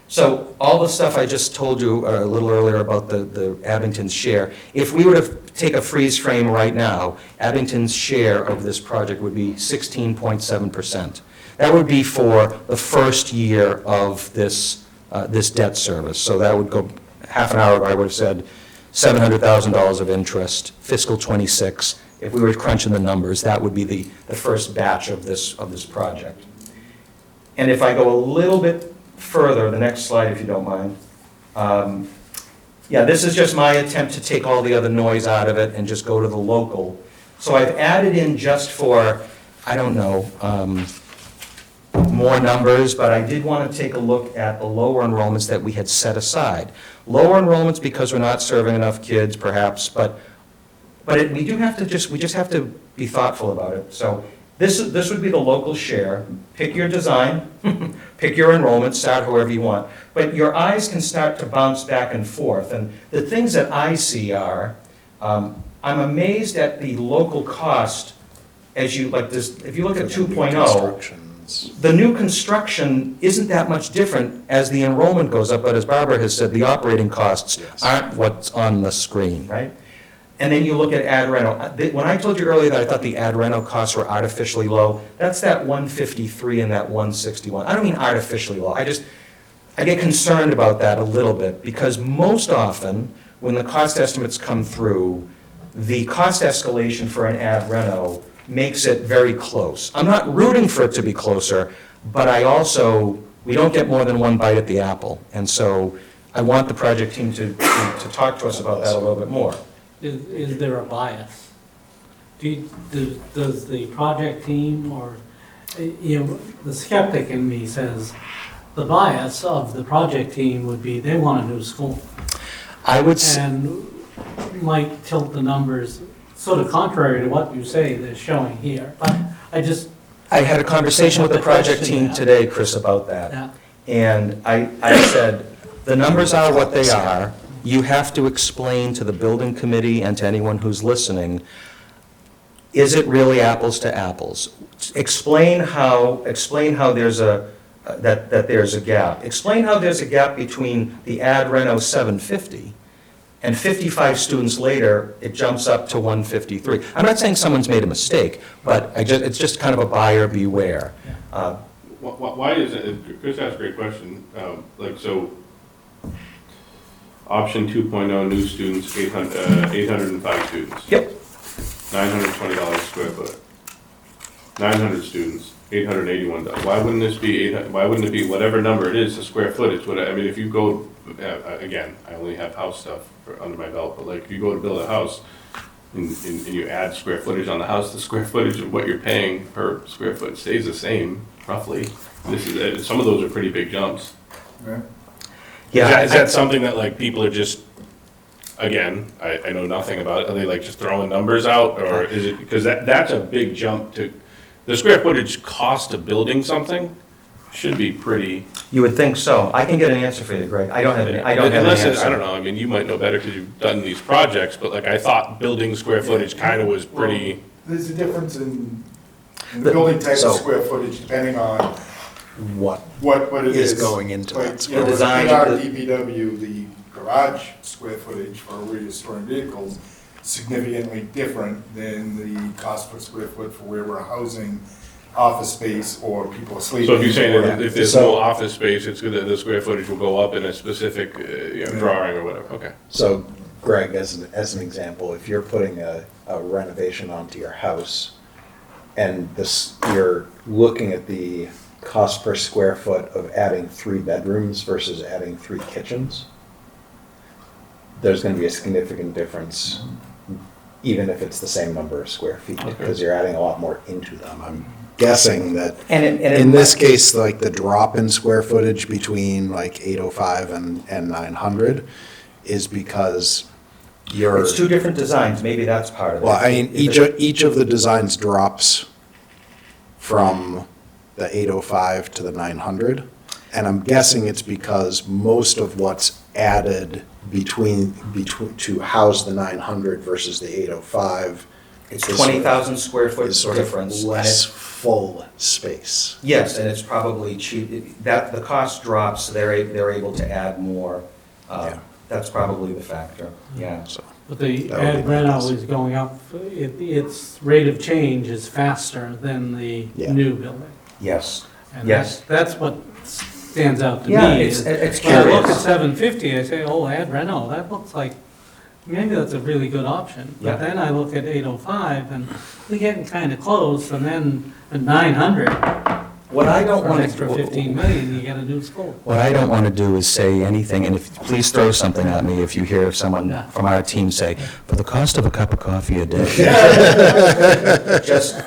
Speaker 2: So all the stuff I just told you a little earlier about the Abington's share, if we were to take a freeze frame right now, Abington's share of this project would be 16.7%. That would be for the first year of this debt service. So that would go half an hour ago, I would have said $700,000 of interest, fiscal '26. If we were crunching the numbers, that would be the first batch of this project. And if I go a little bit further, the next slide, if you don't mind. Yeah, this is just my attempt to take all the other noise out of it and just go to the local. So I've added in just for, I don't know, more numbers, but I did want to take a look at the lower enrollments that we had set aside. Lower enrollments because we're not serving enough kids, perhaps, but we just have to be thoughtful about it. So this would be the local share. Pick your design, pick your enrollment, start however you want. But your eyes can start to bounce back and forth. And the things that I see are, I'm amazed at the local cost as you, like this, if you look at 2.0,
Speaker 1: Constructions.
Speaker 2: the new construction isn't that much different as the enrollment goes up, but as Barbara has said, the operating costs
Speaker 1: Yes.
Speaker 2: aren't what's on the screen, right? And then you look at ad reno. When I told you earlier that I thought the ad reno costs were artificially low, that's that 153 and that 161. I don't mean artificially low. I I get concerned about that a little bit, because most often, when the cost estimates come through, the cost escalation for an ad reno makes it very close. I'm not rooting for it to be closer, but we don't get more than one bite at the apple. And so I want the project team to talk to us about that a little bit more.
Speaker 4: Is there a bias? Does the project team or, the skeptic in me says, the bias of the project team would be they want a new school.
Speaker 2: I would,
Speaker 4: And might tilt the numbers sort of contrary to what you say they're showing here. But
Speaker 2: I had a conversation with the project team today, Chris, about that.
Speaker 4: yeah,
Speaker 2: And I said, the numbers are what they are. You have to explain to the building committee and to anyone who's listening, is it really apples to apples? Explain how there's that there's a gap. Explain how there's a gap between the ad reno 750 and 55 students later, it jumps up to 153. I'm not saying someone's made a mistake, but it's just kind of a buyer beware.
Speaker 6: Why is it, Chris asked a great question, so, option 2.0, new students, 805 students.
Speaker 2: Yep.
Speaker 6: $920 square foot. 900 students, $881. Why wouldn't it be whatever number it is, the square footage? If you go, again, I only have house stuff under my belt, but like, if you go to build a house and you add square footage on the house, the square footage of what you're paying per square foot stays the same, roughly. Some of those are pretty big jumps.
Speaker 5: Yeah.
Speaker 2: Yeah.
Speaker 6: Is that something that like people are just, again, I know nothing about it, are they like just throwing numbers out, or is it, because that's a big jump to, the square footage cost of building something should be pretty.
Speaker 2: You would think so. I can get an answer for you, Greg. I don't have an
Speaker 6: Unless
Speaker 2: answer.
Speaker 6: I don't know, you might know better because you've done these projects, but like I thought building square footage kind of was pretty.
Speaker 5: There's a difference in the building type
Speaker 1: So-
Speaker 5: of square footage depending on
Speaker 1: What
Speaker 5: what it is.
Speaker 1: is going into
Speaker 5: Like,
Speaker 1: that
Speaker 5: you know,
Speaker 2: The
Speaker 5: with
Speaker 2: design-
Speaker 5: our DPW, the garage square footage for where you're storing vehicles, significantly different than the cost per square foot for where we're housing office space or people are sleeping.
Speaker 6: So if you're saying
Speaker 5: or-
Speaker 6: that if there's
Speaker 1: So-
Speaker 6: no office space, it's good that the square footage will go up in a specific, drawing or whatever, okay.
Speaker 1: So Greg, as an example, if you're putting a renovation onto your house and you're looking at the cost per square foot of adding 3 bedrooms versus adding 3 kitchens, there's gonna be a significant difference, even if it's the same number of square feet, because you're adding a lot more into them. I'm guessing that in this case, like the drop in square footage between like 805 and 900 is because you're.
Speaker 2: It's two different designs, maybe that's part of it.
Speaker 1: Well, I mean, each of the designs drops from the 805 to the 900, and I'm guessing it's because most of what's added between to house the 900 versus the 805
Speaker 2: It's 20,000 square foot
Speaker 1: is sort of
Speaker 2: difference.
Speaker 1: less full space.
Speaker 2: Yes, and it's probably cheap, that, the cost drops, they're able to add more.
Speaker 1: Yeah.
Speaker 2: That's probably the factor, yeah.
Speaker 1: So
Speaker 4: but the
Speaker 1: That would be
Speaker 4: ad
Speaker 1: my
Speaker 4: reno
Speaker 1: guess.
Speaker 4: is going up, its rate of change is faster than the
Speaker 1: Yeah.
Speaker 4: new building.
Speaker 2: Yes,
Speaker 4: And
Speaker 2: Yes.
Speaker 4: that's what stands out to
Speaker 2: Yeah,
Speaker 4: me.
Speaker 2: it's
Speaker 4: is When I look at
Speaker 2: curious.
Speaker 4: 750, I say, oh, ad reno, that looks like, maybe that's a really good option.
Speaker 2: Yeah.
Speaker 4: But then I look at 805, and we're getting kind of close, and then at 900,
Speaker 2: What I don't
Speaker 4: for an
Speaker 2: want
Speaker 4: extra
Speaker 2: to,
Speaker 4: 15 million, you get a new school.
Speaker 2: what I don't want to do is say anything, and if, please throw something at me if you hear someone
Speaker 4: Yeah.
Speaker 2: from our team say, for the cost of a cup of coffee a day. Just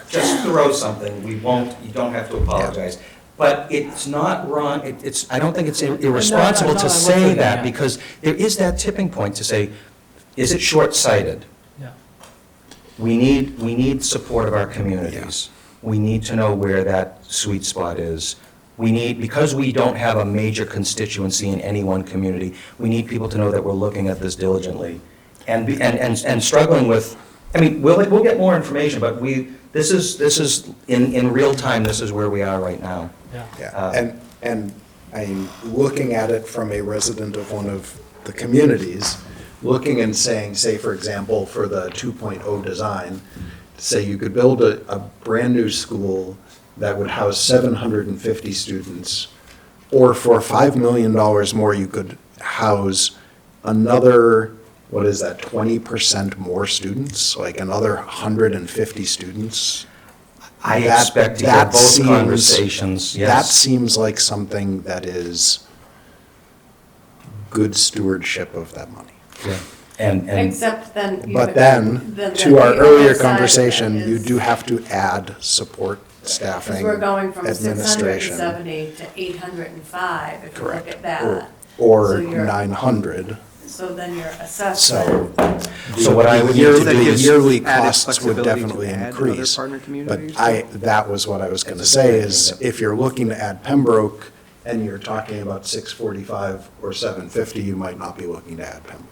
Speaker 2: throw something, you don't have to apologize. But it's not wrong, I don't think it's irresponsible
Speaker 4: No,
Speaker 2: to
Speaker 4: I
Speaker 2: say
Speaker 4: wasn't,
Speaker 2: that,
Speaker 4: yeah.
Speaker 2: because there is that tipping point to say, is it short-sighted?
Speaker 4: Yeah.
Speaker 2: We need support of our communities. We need to know where that sweet spot is. We need, because we don't have a major constituency in any one community, we need people to know that we're looking at this diligently. And struggling with, we'll get more information, but this is, in real time, this is where we are right now.
Speaker 4: Yeah.
Speaker 1: Yeah, and I mean, looking at it from a resident of one of the communities, looking and saying, say, for example, for the 2.0 design, say you could build a brand-new school that would house 750 students Or for $5 million more, you could house another, what is that, 20% more students, like another 150 students?
Speaker 2: I
Speaker 1: That-
Speaker 2: expect to
Speaker 1: that
Speaker 2: get both
Speaker 1: seems-
Speaker 2: conversations,
Speaker 1: That
Speaker 2: yes.
Speaker 1: seems like something that is good stewardship of that money.
Speaker 2: Yeah. And,
Speaker 3: Except then.
Speaker 1: But then, to our earlier conversation, you do have to add support staffing,
Speaker 3: Because we're going from six hundred and
Speaker 1: administration.
Speaker 3: seventy to 805, if you look
Speaker 1: Correct.
Speaker 3: at that.
Speaker 1: Or
Speaker 3: So you're-
Speaker 1: 900.
Speaker 3: So then your
Speaker 1: So.
Speaker 3: assessment,
Speaker 2: So what I would need to
Speaker 1: yearly-
Speaker 2: do
Speaker 1: the
Speaker 2: is
Speaker 1: yearly
Speaker 7: added
Speaker 1: costs would
Speaker 7: flexibility to
Speaker 1: definitely
Speaker 7: add another
Speaker 1: increase.
Speaker 7: partner
Speaker 1: But
Speaker 7: community?
Speaker 1: that was what I was gonna say, is if you're looking to add Pembroke and you're talking about 645 or 750, you might not be looking to add Pembroke.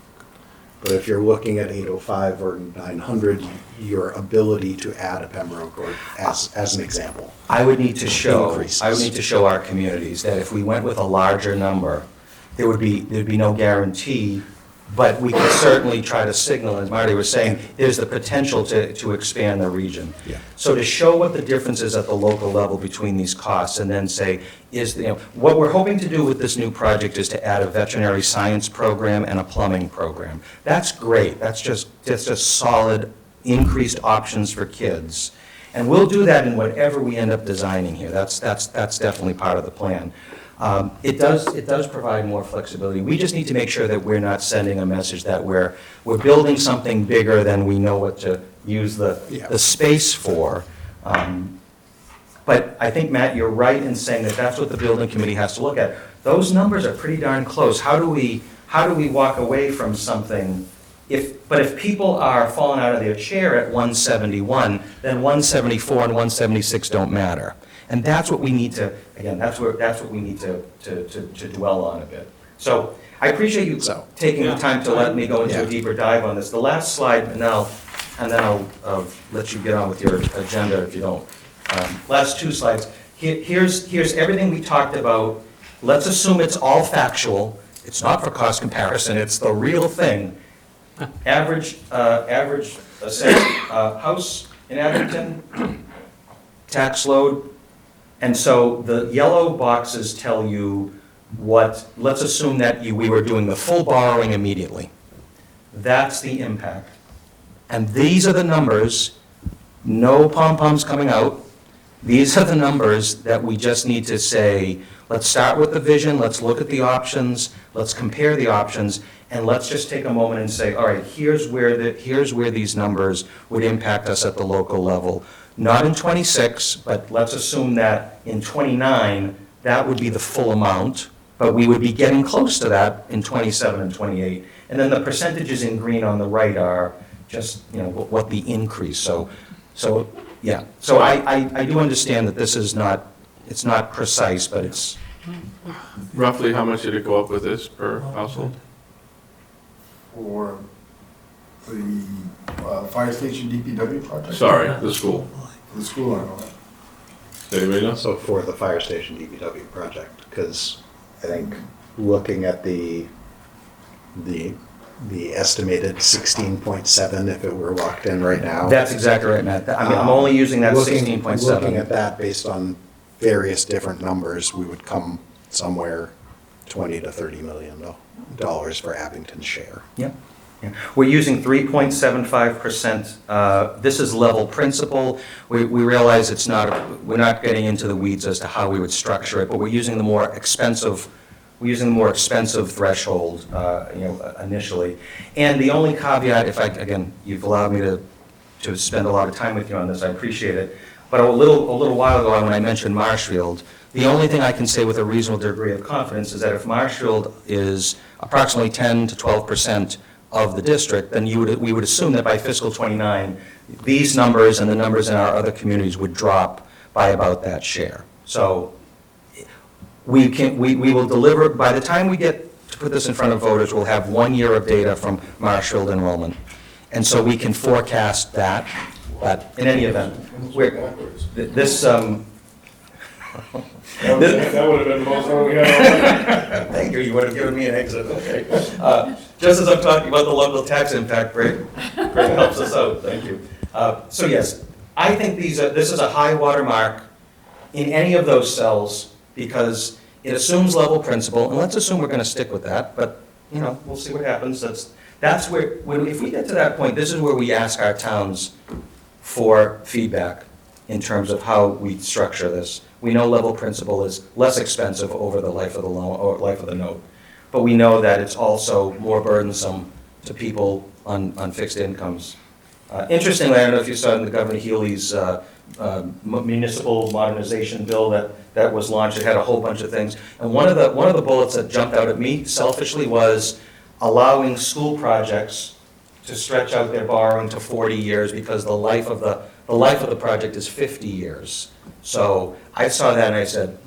Speaker 1: But if you're looking at 805 or 900, your ability to add a Pembroke, or as an example.
Speaker 2: I would need to show,
Speaker 1: Increases.
Speaker 2: I would need to show our communities that if we went with a larger number, there'd be no guarantee, but we could certainly try to signal, as Marty was saying, there's the potential to expand the region.
Speaker 1: Yeah.
Speaker 2: So to show what the difference is at the local level between these costs, and then say, what we're hoping to do with this new project is to add a veterinary science program and a plumbing program. That's great, that's just solid, increased options for kids. And we'll do that in whatever we end up designing here, that's definitely part of the plan. It does provide more flexibility. We just need to make sure that we're not sending a message that we're building something bigger than we know what to use the space for. But I think, Matt, you're right in saying that that's what the building committee has to look at. Those numbers are pretty darn close. How do we walk away from something? But if people are falling out of their chair at 171, then 174 and 176 don't matter. And that's what we need to, again, that's what we need to dwell on a bit. So I appreciate you
Speaker 1: So-
Speaker 2: taking the time to let me go into
Speaker 1: Yeah.
Speaker 2: a deeper dive on this. The last slide, and then I'll let you get on with your agenda if you don't. Last two slides. Here's everything we talked about. Let's assume it's all factual. It's not for cost comparison, it's the real thing. Average assessed house in Abington, tax load. And so the yellow boxes tell you let's assume that we were doing the full borrowing immediately. That's the impact. And these are the numbers, no pom-poms coming out. These are the numbers that we just need to say, let's start with the vision, let's look at the options, let's compare the options, and let's just take a moment and say, all right, here's where these numbers would impact us at the local level. Not in 26, but let's assume that in 29, that would be the full amount, but we would be getting close to that in 27 and 28. And then the percentages in green on the right are just, what the increase. So yeah. So I do understand that this is not, it's not precise, but it's,
Speaker 6: Roughly, how much did it go up with this per household?
Speaker 5: For the fire station DPW project?
Speaker 6: Sorry, the school.
Speaker 5: For the school, I don't know.
Speaker 6: Does anybody know?
Speaker 1: So for the fire station DPW project, because I think looking at the estimated 16.7, if it were locked in right now.
Speaker 2: that's exactly right, Matt. I'm only using that
Speaker 1: Looking
Speaker 2: 16.7.
Speaker 1: at that based on various different numbers, we would come somewhere $20 to $30 million for Abington's share.
Speaker 2: Yeah. Yeah. We're using 3.75%. This is level principal. We realize we're not getting into the weeds as to how we would structure it, but we're using the more expensive threshold, initially. And the only caveat, again, you've allowed me to spend a lot of time with you on this, I appreciate it. But a little while ago, when I mentioned Marshfield, the only thing I can say with a reasonable degree of confidence is that if Marshfield is approximately 10 to 12% of the district, then we would assume that by fiscal '29, these numbers and the numbers in our other communities would drop by about that share. So we will deliver, by the time we get to put this in front of voters, we'll have 1 year of data from Marshfield enrollment. And so we can forecast that, but in any event, this,
Speaker 6: That would have been the most one we had.
Speaker 2: thank you, you would have given me an exit, okay. Just as I'm talking about the local tax impact, Greg helps us out, thank you. So yes, I think this is a high water mark in any of those cells, because It assumes level principal, and let's assume we're gonna stick with that, but, we'll see what happens. That's where, if we get to that point, this is where we ask our towns for feedback in terms of how we structure this. We know level principal is less expensive over the life of the loan, or life of the note, but we know that it's also more burdensome to people on fixed incomes. Interestingly, I don't know if you saw in the Governor Healy's municipal modernization bill that was launched, it had a whole bunch of things. And one of the bullets that jumped out at me selfishly was allowing school projects to stretch out their borrowing to 40 years because the life of the project is 50 years. So I saw that and I said,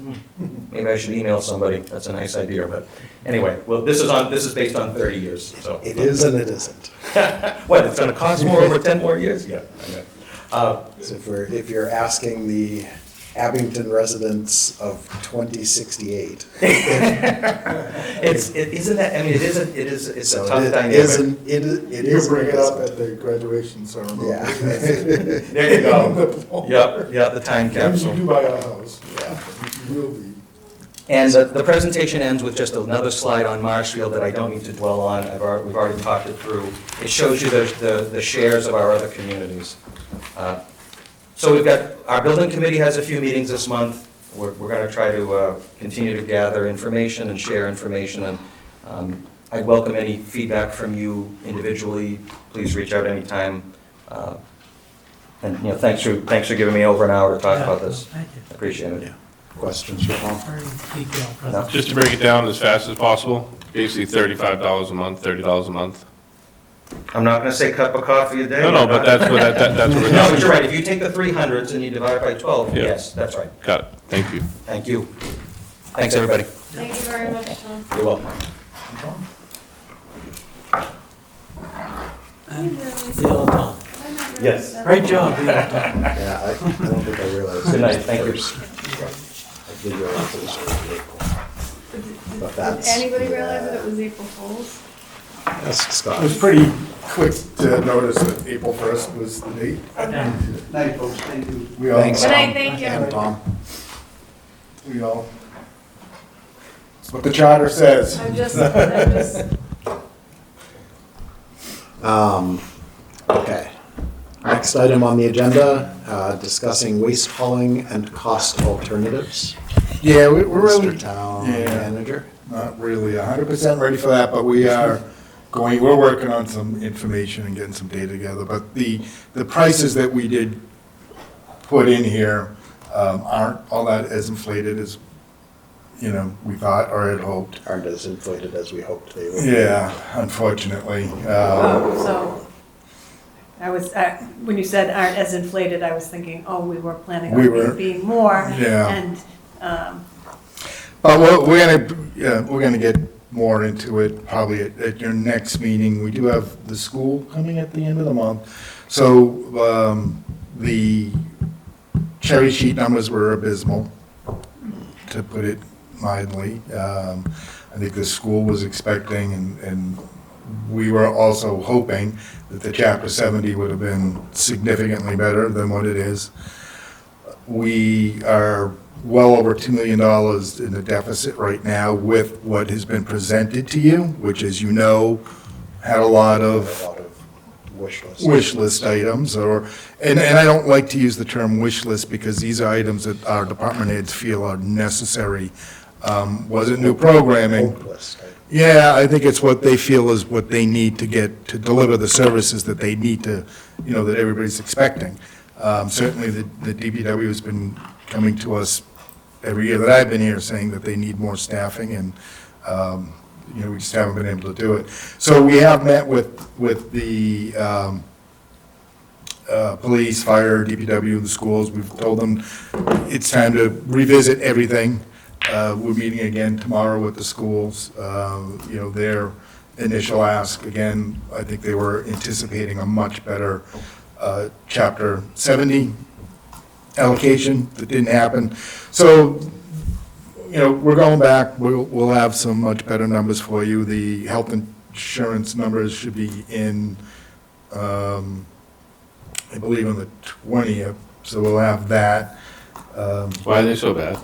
Speaker 2: maybe I should email somebody, that's a nice idea, but anyway, well, this is based on 30 years, so.
Speaker 1: It is and it isn't.
Speaker 2: What, it's gonna cost more over 10 more years? Yeah, I know.
Speaker 1: So if you're asking the Abington residents of 2068.
Speaker 2: Isn't that, I mean, it's
Speaker 1: So
Speaker 2: a tough
Speaker 1: it
Speaker 2: dynamic.
Speaker 1: it
Speaker 5: You
Speaker 1: is.
Speaker 5: bring it up at the graduation ceremony.
Speaker 1: Yeah.
Speaker 2: There you go. Yep, the time
Speaker 5: Maybe you
Speaker 2: capsule.
Speaker 5: do buy a house. You will be.
Speaker 2: And the presentation ends with just another slide on Marshfield that I don't need to dwell on. We've already talked it through. It shows you the shares of our other communities. So we've got, our building committee has a few meetings this month. We're going to try to continue to gather information and share information. And I welcome any feedback from you individually. Please reach out anytime. And, thanks for giving me over an hour to talk about this.
Speaker 4: Thank you.
Speaker 2: Appreciate it.
Speaker 1: Questions for Paul?
Speaker 4: Very detailed
Speaker 2: No.
Speaker 4: presentation.
Speaker 6: Just to break it down as fast as possible, basically $35 a month, $30 a month.
Speaker 2: I'm not going to say cup of coffee a day.
Speaker 6: No, but that's what that's what we're
Speaker 2: No, but you're
Speaker 6: doing.
Speaker 2: right. If you take the 300s and you divide by 12,
Speaker 6: Yeah.
Speaker 2: yes, that's right.
Speaker 6: Got it, thank you.
Speaker 2: Thank you. Thanks, everybody.
Speaker 7: Thank you very much, Tom.
Speaker 2: You're welcome.
Speaker 4: And the old Tom.
Speaker 2: Yes.
Speaker 4: Great job, the old Tom.
Speaker 1: Yeah, I don't think I realized.
Speaker 2: Good night, thank you.
Speaker 1: I did realize it was April. But
Speaker 7: Did
Speaker 1: that's.
Speaker 7: anybody realize that it was April Fool's?
Speaker 1: That's
Speaker 5: It was
Speaker 1: Scott.
Speaker 5: pretty quick to notice that April 1st was the date.
Speaker 8: Night, folks, thank you.
Speaker 5: We all,
Speaker 1: Thanks,
Speaker 7: Good night,
Speaker 1: Tom.
Speaker 7: thank you.
Speaker 1: And Tom.
Speaker 5: we all, it's what the charter says.
Speaker 7: I'm just,
Speaker 1: Okay. Next item on the agenda, discussing waste hauling and cost alternatives.
Speaker 5: Yeah, we're really.
Speaker 1: Mr. Town
Speaker 5: Yeah.
Speaker 1: Manager.
Speaker 5: Not really 100% ready for that, but we're working on some information and getting some data together. But the prices that we did put in here aren't all that as inflated as, we thought or had hoped.
Speaker 1: Aren't as inflated as we hoped they would. be.
Speaker 5: Yeah, unfortunately.
Speaker 3: So, when you said aren't as inflated, I was thinking, we were planning
Speaker 5: We
Speaker 3: on
Speaker 5: were-
Speaker 3: it being more.
Speaker 5: Yeah.
Speaker 3: And,
Speaker 5: But we're gonna get more into it probably at your next meeting. We do have the school coming at the end of the month. So, the cherry sheet numbers were abysmal, to put it mildly. I think the school was expecting, and we were also hoping that the Chapter 70 would have been significantly better than what it is. We are well over $2 million in the deficit right now with what has been presented to you, which, as you know, had a lot
Speaker 1: A
Speaker 5: of
Speaker 1: lot of wish lists.
Speaker 5: wish list items, and I don't like to use the term wish list because these are items that our department heads feel are necessary. Was it new programming?
Speaker 1: Hope list.
Speaker 5: Yeah, I think it's what they feel is what they need to get, to deliver the services that they need to, that everybody's expecting. Certainly, the DPW has been coming to us every year that I've been here saying that they need more staffing, and, we just haven't been able to do it. So we have met with the police, fire, DPW, the schools. We've told them it's time to revisit everything. We're meeting again tomorrow with the schools. Their initial ask, again, I think they were anticipating a much better Chapter 70 allocation. That didn't happen. So, we're going back. We'll have some much better numbers for you. The health insurance numbers should be in, I believe, on the 20th. So we'll have that.
Speaker 6: Why are they so bad?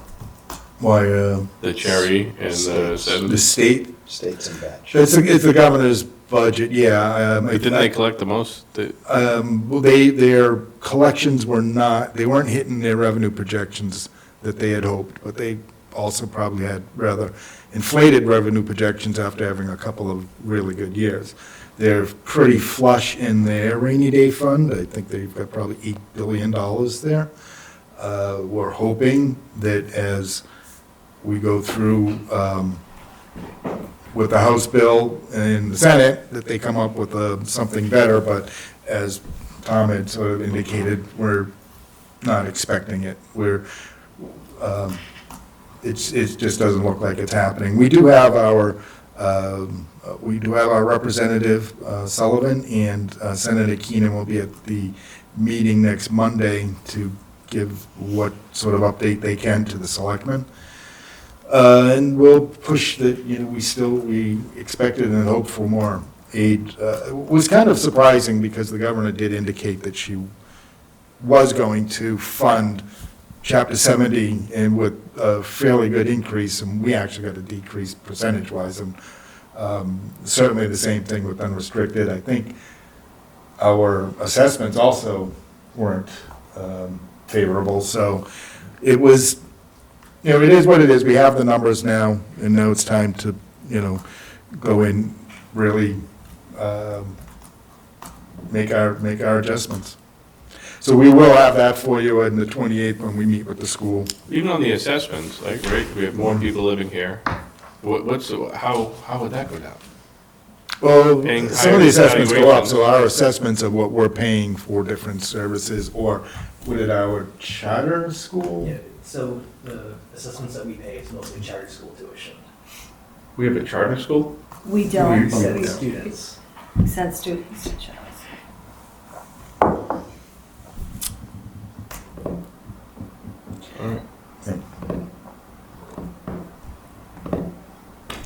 Speaker 5: Why,
Speaker 6: The cherry and the
Speaker 5: the
Speaker 6: seven.
Speaker 5: state,
Speaker 1: States and batch.
Speaker 5: it's the governor's budget, yeah.
Speaker 6: Didn't they collect the most?
Speaker 5: Well, their collections they weren't hitting their revenue projections that they had hoped, but they also probably had rather inflated revenue projections after having a couple of really good years. They're pretty flush in their rainy day fund. I think they've got probably $8 billion there. We're hoping that as we go through with the House bill and the Senate, that they come up with something better, but as Tom had sort of indicated, we're not expecting it. It just doesn't look like it's happening. We do have our representative Sullivan, and Senator Keenan will be at the meeting next Monday to give what sort of update they can to the selectmen. And we'll push that, we expected and hoped for more aid. It was kind of surprising because the governor did indicate that she was going to fund Chapter 70 and with a fairly good increase, and we actually got a decrease percentage-wise. And certainly the same thing with unrestricted. I think our assessments also weren't favorable. So it was, it is what it is. We have the numbers now, and now it's time to, go in really make our adjustments. So we will have that for you on the 28th when we meet with the school.
Speaker 6: Even on the assessments, like, right, we have more people living here. How would that go down?
Speaker 5: Well,
Speaker 6: Paying
Speaker 5: some of
Speaker 6: higher
Speaker 5: the assessments go up,
Speaker 6: valuations.
Speaker 5: so our assessments of what we're paying for different services, or with our charter school?
Speaker 9: Yeah, so the assessments that we pay is mostly charter school tuition.
Speaker 6: We have a charter school?
Speaker 3: We don't,
Speaker 5: We-
Speaker 3: so
Speaker 5: yeah.
Speaker 9: Students.
Speaker 3: we send students to Charles.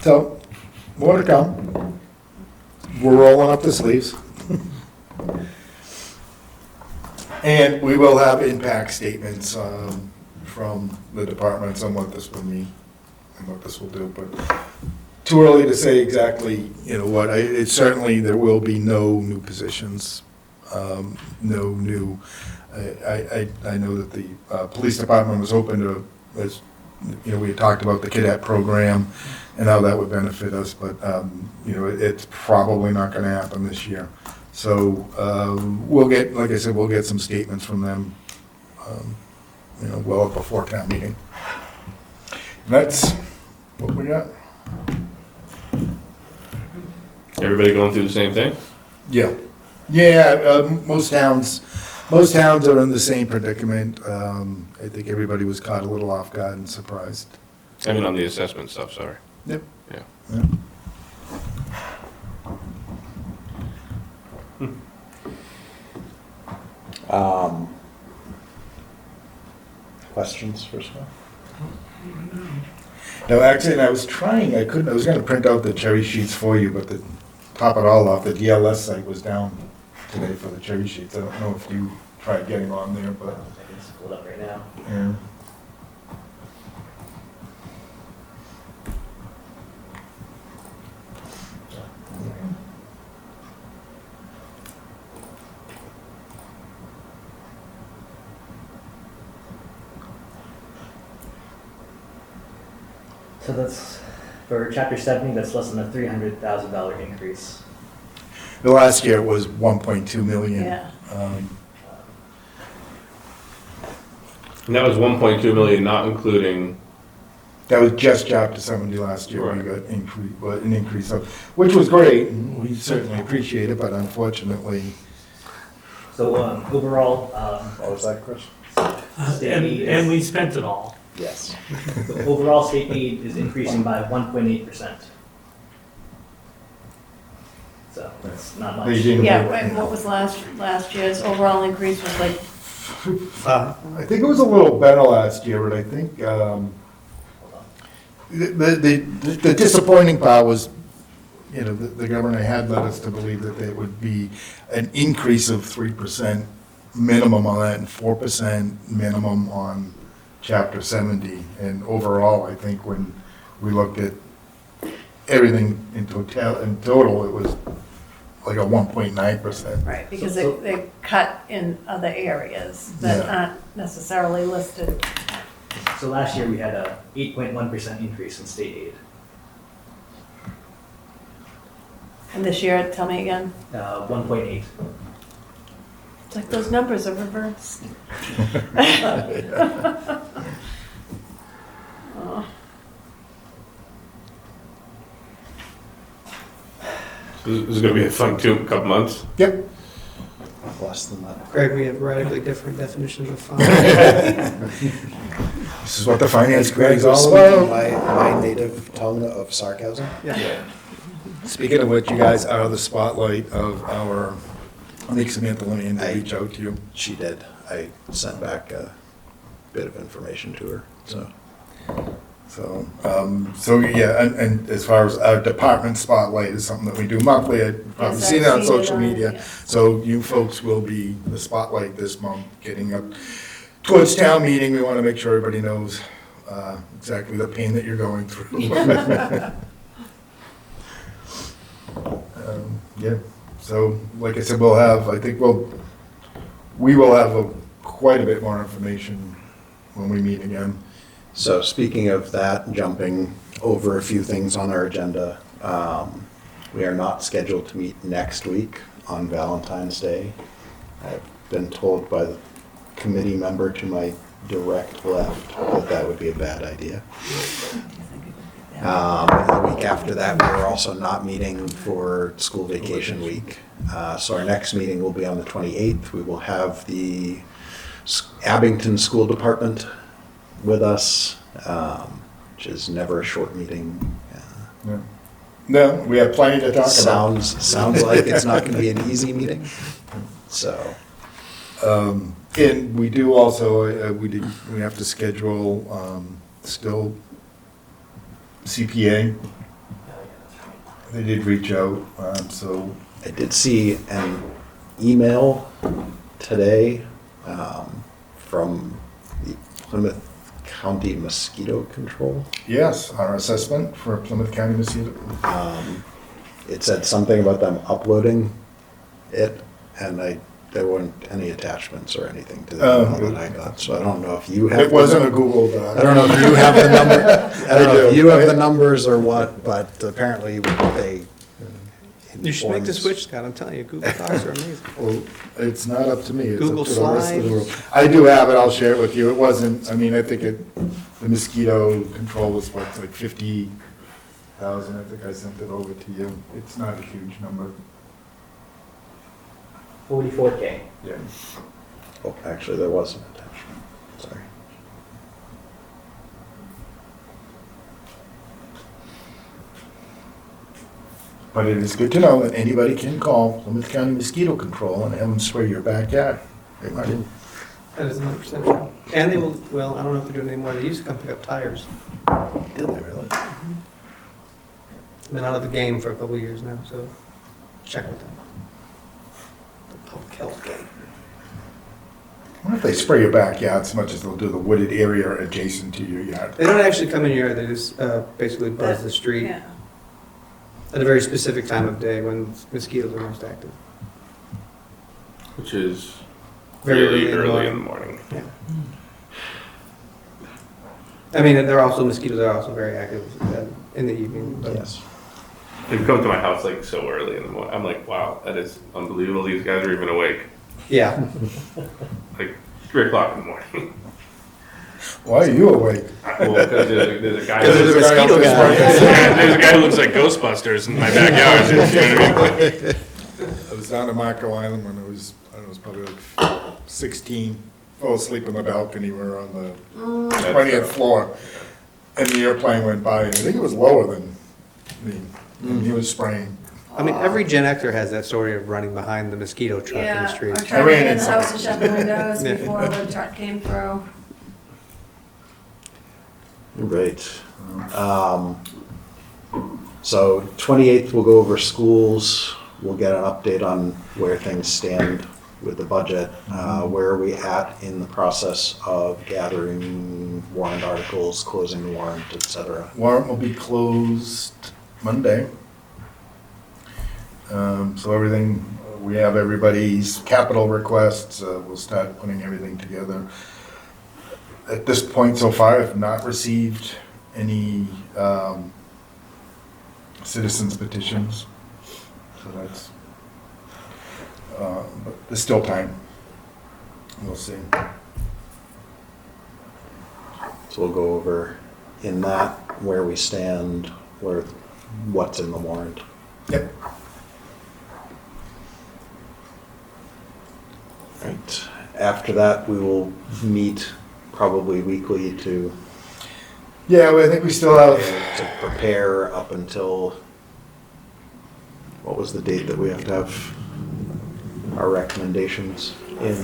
Speaker 5: So, more to come. We're rolling up the sleeves. And we will have impact statements from the departments on what this will mean and what this will do, but too early to say exactly, what. It's certainly, there will be no new positions, no new, I know that the police department was open to, as, we had talked about the cadet program and how that would benefit us, but, it's probably not gonna happen this year. So, we'll get, like I said, we'll get some statements from them, well before town meeting. And that's what we got.
Speaker 6: Everybody going through the same thing?
Speaker 5: Yeah. Yeah, most towns are in the same predicament. I think everybody was caught a little off guard and surprised.
Speaker 6: I mean, on the assessment stuff, sorry.
Speaker 5: Yep.
Speaker 6: Yeah.
Speaker 5: Yeah.
Speaker 1: Questions for Scott?
Speaker 5: No, actually, I was trying, I was gonna print out the cherry sheets for you, but to top it all off, the DLS site was down today for the cherry sheets. I don't know if you tried getting on there, but,
Speaker 9: I can just pull it up right now.
Speaker 5: yeah.
Speaker 9: So that's, for chapter 70, that's less than a $300,000 increase.
Speaker 5: The last year it was 1.2 million.
Speaker 3: Yeah.
Speaker 6: And that was 1.2 million, not including,
Speaker 5: That was just chapter 70 last year, we got an increase of, which was great, and we certainly appreciate it, but unfortunately,
Speaker 9: So overall,
Speaker 1: What was that, Chris?
Speaker 9: state
Speaker 4: And,
Speaker 9: aid
Speaker 4: and
Speaker 9: is,
Speaker 4: we spent it all.
Speaker 1: Yes.
Speaker 9: so overall state aid is increasing by 1.8%. So that's not much.
Speaker 5: They didn't-
Speaker 3: Yeah, and what was last year's overall increase was like,
Speaker 5: I think it was a little better last year, but I think, the disappointing part was, the governor had led us to believe that there would be an increase of 3% minimum on that and 4% minimum on chapter 70. And overall, I think when we looked at everything in total, it was like a 1.9%.
Speaker 3: Right, because
Speaker 9: So-
Speaker 3: they cut in other areas that
Speaker 5: Yeah.
Speaker 3: aren't necessarily listed.
Speaker 9: So last year, we had a 8.1% increase in state aid.
Speaker 3: And this year, tell me again,
Speaker 9: 1.8.
Speaker 3: it's like those numbers are reversed. Oh.
Speaker 6: This is gonna be a fun couple months.
Speaker 5: Yep.
Speaker 1: Less than that.
Speaker 8: Greg, we have radically different definitions of fun.
Speaker 5: This is what the finance
Speaker 1: Greg
Speaker 5: Greg's
Speaker 1: was
Speaker 5: all
Speaker 1: speaking
Speaker 5: about.
Speaker 1: my native tongue of sarcasm.
Speaker 5: Speaking of which, you guys are the spotlight of our, I think Samantha Lanian to reach out to you.
Speaker 1: She did. I sent back a bit of information to her, so.
Speaker 5: So yeah, and as far as our department spotlight is something that we do monthly, I've probably
Speaker 3: Yes,
Speaker 5: seen it
Speaker 3: I've
Speaker 5: on
Speaker 3: seen
Speaker 5: social
Speaker 3: it on-
Speaker 5: media.
Speaker 3: yeah.
Speaker 5: So you folks will be the spotlight this month, getting up towards town meeting. We want to make sure everybody knows exactly the pain that you're going through. Yeah, so like I said, we will have quite a bit more information when we meet again.
Speaker 1: So speaking of that, jumping over a few things on our agenda, we are not scheduled to meet next week on Valentine's Day. I've been told by the committee member to my direct left that that would be a bad idea. The week after that, we're also not meeting for school vacation week. So our next meeting will be on the 28th. We will have the Abington School Department with us, which is never a short meeting.
Speaker 5: Yeah. No, we have plenty to talk about.
Speaker 1: Sounds like it's not going to be an easy meeting. So,
Speaker 5: And we do also, we have to schedule still CPA. They did reach out, so,
Speaker 1: I did see an email today from the Plymouth County Mosquito Control.
Speaker 5: yes, our assessment for Plymouth County Mosquito.
Speaker 1: It said something about them uploading it, and there weren't any attachments or anything to the email that I got, so I don't know if you have.
Speaker 5: It wasn't a Google Doc.
Speaker 1: I don't know if you have the number, I don't know if
Speaker 5: do.
Speaker 1: you have the numbers or what, but apparently they.
Speaker 8: You should make the
Speaker 1: informed-
Speaker 8: switch, Scott, I'm telling you, Google Docs are amazing.
Speaker 5: Well, it's not up to me. It's up
Speaker 8: Google
Speaker 5: to the rest of the
Speaker 8: Slides.
Speaker 5: world. I do have it, I'll share it with you. It wasn't, I mean, I think the mosquito control was what, like 50,000, I think I sent it over to you. It's not a huge number.
Speaker 9: 44K.
Speaker 5: Yeah.
Speaker 1: Oh, actually, there was an attachment, sorry.
Speaker 5: But it is good to know that anybody can call Plymouth County Mosquito Control and have them spray your backyard. Hey, Marty.
Speaker 8: That is 100% true. And they will, well, I don't know if they're doing it anymore, they used to come pick up tires.
Speaker 5: Did they really?
Speaker 8: Been out of the game for a couple of years now, so check with them. The public health game.
Speaker 5: I wonder if they spray your backyard as much as they'll do the wooded area adjacent to your yard.
Speaker 8: They don't actually come in your yard, they just basically buzz the street
Speaker 3: Yeah.
Speaker 8: at a very specific time of day when mosquitoes are most active.
Speaker 6: Which is
Speaker 8: Very
Speaker 6: really
Speaker 8: early
Speaker 6: early
Speaker 8: in
Speaker 6: in
Speaker 8: the
Speaker 6: the morning.
Speaker 8: Yeah. I mean, mosquitoes are also very active in the evening, but
Speaker 1: Yes.
Speaker 6: They've come to my house like so early in the morning. I'm like, wow, that is unbelievable. These guys are even awake.
Speaker 8: yeah.
Speaker 6: Like 3 o'clock in the morning.
Speaker 5: Why are you awake?
Speaker 6: Well, because there's a guy.
Speaker 5: Because there's a
Speaker 8: mosquito
Speaker 5: guy out
Speaker 8: guy.
Speaker 5: there spraying.
Speaker 6: There's a guy who looks like Ghostbusters in my backyard. You know what I mean?
Speaker 5: I was down at Marco Island when I was probably like 16. Fell asleep on the balcony. We were on the 20th floor. And the airplane went by. I think it was lower than me. And he was spraying.
Speaker 8: I mean, every Gen Xer has that story of running behind the mosquito truck in the
Speaker 3: Yeah, or
Speaker 8: street.
Speaker 3: trying to
Speaker 5: ran
Speaker 3: get in the
Speaker 5: into
Speaker 3: house and shut the windows
Speaker 8: Yeah.
Speaker 3: before the truck came through.
Speaker 1: Right. So 28th, we'll go over schools. We'll get an update on where things stand with the budget. Where are we at in the process of gathering warrant articles, closing the warrant, et cetera?
Speaker 5: Warrant will be closed Monday. So everything, we have everybody's capital requests, we'll start putting everything together. At this point so far, I've not received any citizens petitions, so that's, but there's still time. We'll see.
Speaker 1: So we'll go over in that, where we stand, what's in the warrant.
Speaker 5: Yep.
Speaker 1: Right. After that, we will meet probably weekly to
Speaker 5: Yeah, well, I think we still have,
Speaker 1: prepare up until, what was the date that we have to have our recommendations in?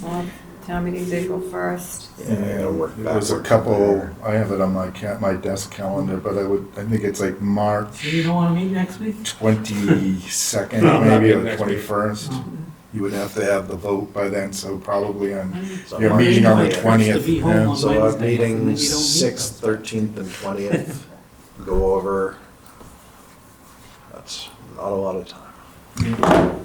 Speaker 3: Well, town meeting's April 1st.
Speaker 1: Yeah, work
Speaker 5: there's a
Speaker 1: backwards
Speaker 5: couple,
Speaker 1: from there.
Speaker 5: I have it on my desk calendar, but I think it's like March
Speaker 4: So you don't want to meet next week?
Speaker 5: 22nd,
Speaker 6: No, I'm not
Speaker 5: maybe, or
Speaker 6: meeting
Speaker 5: the
Speaker 6: next week.
Speaker 5: 21st. You would have to have the vote by then, so probably on,
Speaker 1: So
Speaker 5: your
Speaker 1: March
Speaker 5: meeting on the
Speaker 1: 20th.
Speaker 4: To be
Speaker 5: 20th.
Speaker 4: home
Speaker 5: yeah.
Speaker 4: on
Speaker 1: So our
Speaker 4: Wednesdays, and then
Speaker 1: meetings
Speaker 4: you don't meet
Speaker 1: 6th, 13th, and 20th, go over. That's not a lot of time.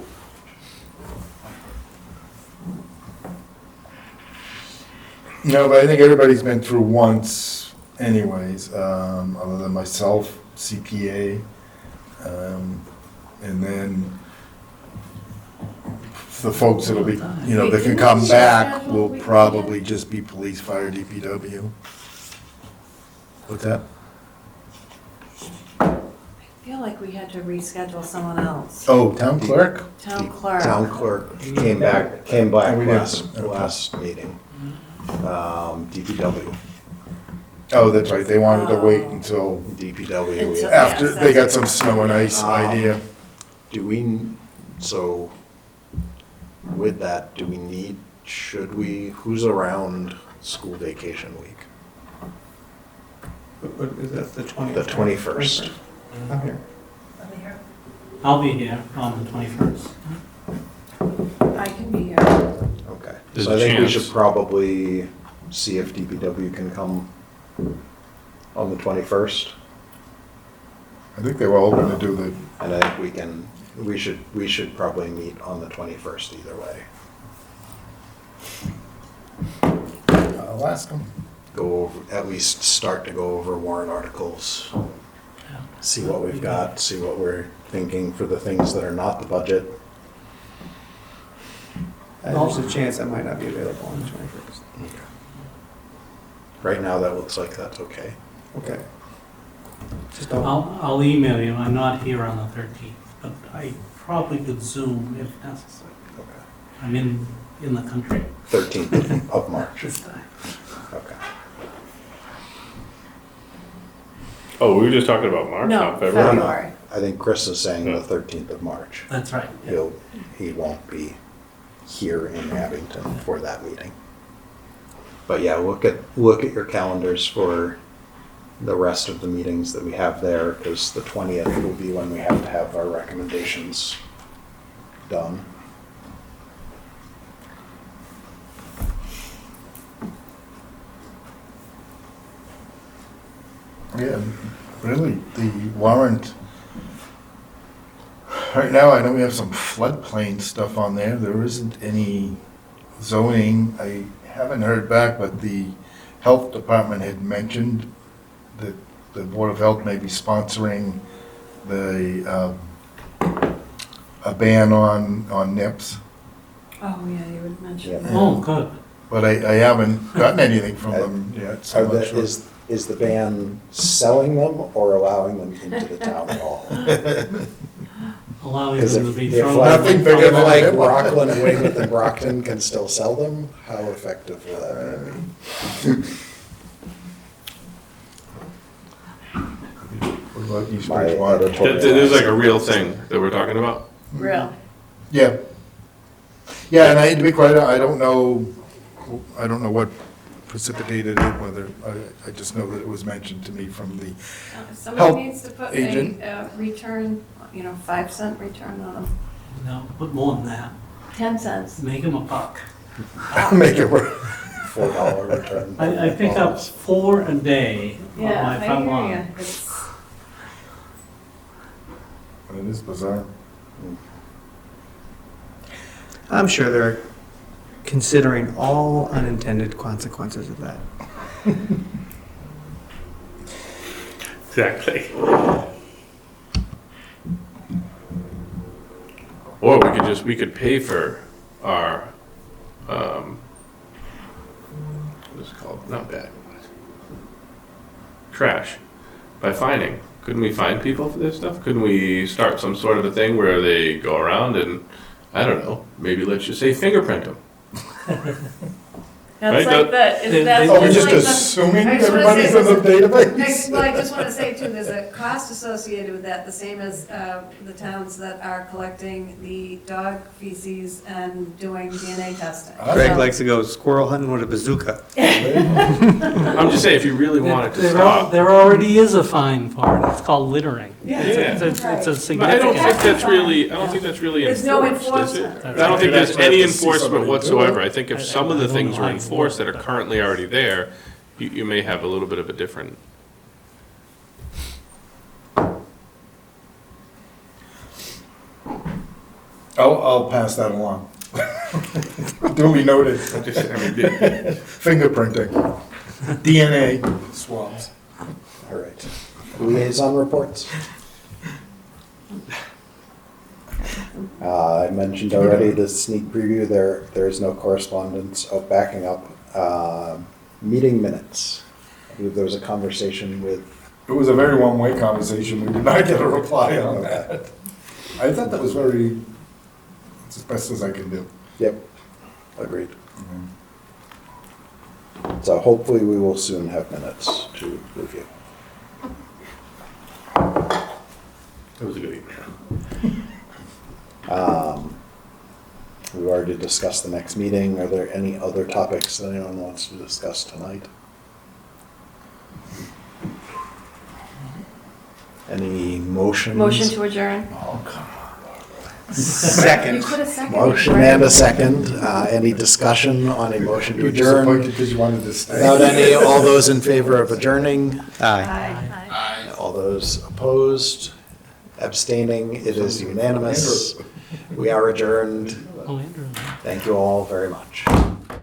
Speaker 5: No, but I think everybody's been through once anyways, other than myself, CPA. And then the folks that'll be, that can come back will probably just be police, fire, DPW. What's that?
Speaker 3: I feel like we had to reschedule someone else.
Speaker 5: Oh, town clerk?
Speaker 3: Town clerk.
Speaker 1: Town clerk came back
Speaker 5: We did.
Speaker 1: last meeting. DPW.
Speaker 5: Oh, that's right, they wanted to wait until
Speaker 1: DPW.
Speaker 3: Until-
Speaker 5: after
Speaker 3: Yes,
Speaker 5: they got
Speaker 3: that's-
Speaker 5: some snow and ice idea.
Speaker 1: Do we, so with that, should we, who's around school vacation week?
Speaker 8: What is that, the 20th?
Speaker 1: The 21st.
Speaker 8: I'm here.
Speaker 4: I'll be here on the 21st.
Speaker 3: I can be here.
Speaker 1: Okay.
Speaker 6: There's
Speaker 1: So I
Speaker 6: a
Speaker 1: think we
Speaker 6: chance.
Speaker 1: should probably see if DPW can come on the 21st.
Speaker 5: I think they were hoping to do the,
Speaker 1: And I think we should probably meet on the 21st either way.
Speaker 5: I'll ask them.
Speaker 1: Go over, at least start to go over warrant articles. See what we've got, see what we're thinking for the things that are not the budget.
Speaker 8: There's a chance I might not be available on the 21st.
Speaker 1: Right now, that looks like that's okay.
Speaker 8: Okay. Just don't,
Speaker 4: I'll email you, I'm not here on the 13th, but I probably could Zoom if necessary.
Speaker 1: Okay.
Speaker 4: I'm in the country
Speaker 1: 13th of March.
Speaker 4: this time.
Speaker 1: Okay.
Speaker 6: Oh, we were just talking about March,
Speaker 3: No,
Speaker 6: not February.
Speaker 3: February.
Speaker 1: I think Chris is saying the 13th of March.
Speaker 4: That's right.
Speaker 1: He won't be here in Abington for that meeting. But yeah, look at your calendars for the rest of the meetings that we have there, because the 20th will be when we have to have our recommendations done.
Speaker 5: Yeah, really, the warrant, right now, I know we have some floodplain stuff on there, there isn't any zoning, I haven't heard back, but the health department had mentioned that the Board of Health may be sponsoring a ban on nips,
Speaker 3: Oh, yeah, you would mention
Speaker 1: Yeah.
Speaker 3: that.
Speaker 4: Oh, good.
Speaker 5: but I haven't gotten anything from them yet, so I'm not sure.
Speaker 1: Is the ban selling them or allowing them into the town hall?
Speaker 4: Allowing
Speaker 1: Because
Speaker 4: them to be
Speaker 1: if
Speaker 4: thrown.
Speaker 5: Nothing
Speaker 4: out.
Speaker 5: bigger than
Speaker 1: like
Speaker 5: a nipple.
Speaker 1: Rockland, Weymouth, and Brockton can still sell them, how effective will that be?
Speaker 5: What about East
Speaker 1: My
Speaker 5: Bridgewater?
Speaker 1: editorial-
Speaker 6: That is like a real thing that we're talking about?
Speaker 3: Really?
Speaker 5: Yeah. Yeah, and to be quite, I don't know what precipitated it, whether, I just know that it was mentioned to me from the, Help
Speaker 3: Somebody needs to put
Speaker 5: agent.
Speaker 3: a return, 5-cent return on them.
Speaker 4: No, put more than that.
Speaker 3: 10 cents.
Speaker 4: Make them a buck.
Speaker 5: Make it work.
Speaker 1: $4 return.
Speaker 4: I pick up 4 a day on
Speaker 3: Yeah,
Speaker 4: my
Speaker 3: I
Speaker 4: front
Speaker 3: hear
Speaker 4: lawn.
Speaker 3: you. It's,
Speaker 5: It is bizarre.
Speaker 8: I'm sure they're considering all unintended consequences of that.
Speaker 6: Exactly. Or we could pay for our, what is it called? Not bad. Trash by fining. Couldn't we fine people for this stuff? Couldn't we start some sort of a thing where they go around and, I don't know, maybe let's just say fingerprint them?
Speaker 3: that's
Speaker 6: Right,
Speaker 3: like the,
Speaker 4: they-
Speaker 3: is that's
Speaker 5: Are we
Speaker 3: just
Speaker 5: just
Speaker 3: like the.
Speaker 5: assuming
Speaker 3: I just wanna
Speaker 5: everybody's
Speaker 3: say
Speaker 5: in the database?
Speaker 3: Well, I just want to say too, there's a cost associated with that, the same as the towns that are collecting the dog feces and doing DNA testing.
Speaker 8: Greg
Speaker 3: So-
Speaker 8: likes to go squirrel hunting with a bazooka.
Speaker 6: I'm just saying, if you really wanted to stop.
Speaker 4: There already is a fine for it. It's called littering.
Speaker 3: Yeah.
Speaker 4: It's a
Speaker 6: But I don't
Speaker 4: significant.
Speaker 6: think that's really, I don't think that's really
Speaker 3: There's no
Speaker 6: enforced, is it?
Speaker 3: enforcement.
Speaker 6: I don't think there's any
Speaker 5: That's why I have to see
Speaker 6: enforcement
Speaker 5: somebody do
Speaker 6: whatsoever.
Speaker 5: it.
Speaker 6: I think if
Speaker 4: I-
Speaker 6: some of
Speaker 4: I
Speaker 6: the
Speaker 4: don't
Speaker 6: things
Speaker 4: know
Speaker 6: are
Speaker 4: how you
Speaker 6: enforced that
Speaker 4: work
Speaker 6: are
Speaker 4: it.
Speaker 6: currently already there, you may have a little bit of a different.
Speaker 5: I'll pass that along. Duly noted. Fingerprinting, DNA swabs.
Speaker 1: All right. Liaison reports. I mentioned already the sneak preview, there is no correspondence. Oh, backing up, meeting minutes. I believe there was a conversation with,
Speaker 5: It was a very one-way conversation. We did not get a reply on that. I thought that was very, it's as best as I can do.
Speaker 1: yep, agreed. So hopefully we will soon have minutes to review.
Speaker 6: It was a good email.
Speaker 1: We've already discussed the next meeting. Are there any other topics that anyone wants to discuss tonight? Any motions?
Speaker 3: Motion to adjourn.
Speaker 1: Oh, come
Speaker 3: You
Speaker 8: Second.
Speaker 3: could have seconded.
Speaker 1: Motion
Speaker 3: right?
Speaker 1: and a second. Any discussion on a motion
Speaker 5: You
Speaker 1: to
Speaker 5: were disappointed
Speaker 1: adjourn?
Speaker 5: because you wanted to stay.
Speaker 1: Without any, all those in favor of adjourning?
Speaker 8: Aye.
Speaker 3: Aye.
Speaker 1: All those opposed? Abstaining? It is unanimous. We are adjourned.
Speaker 4: Oh, Andrew.
Speaker 1: Thank you all very much.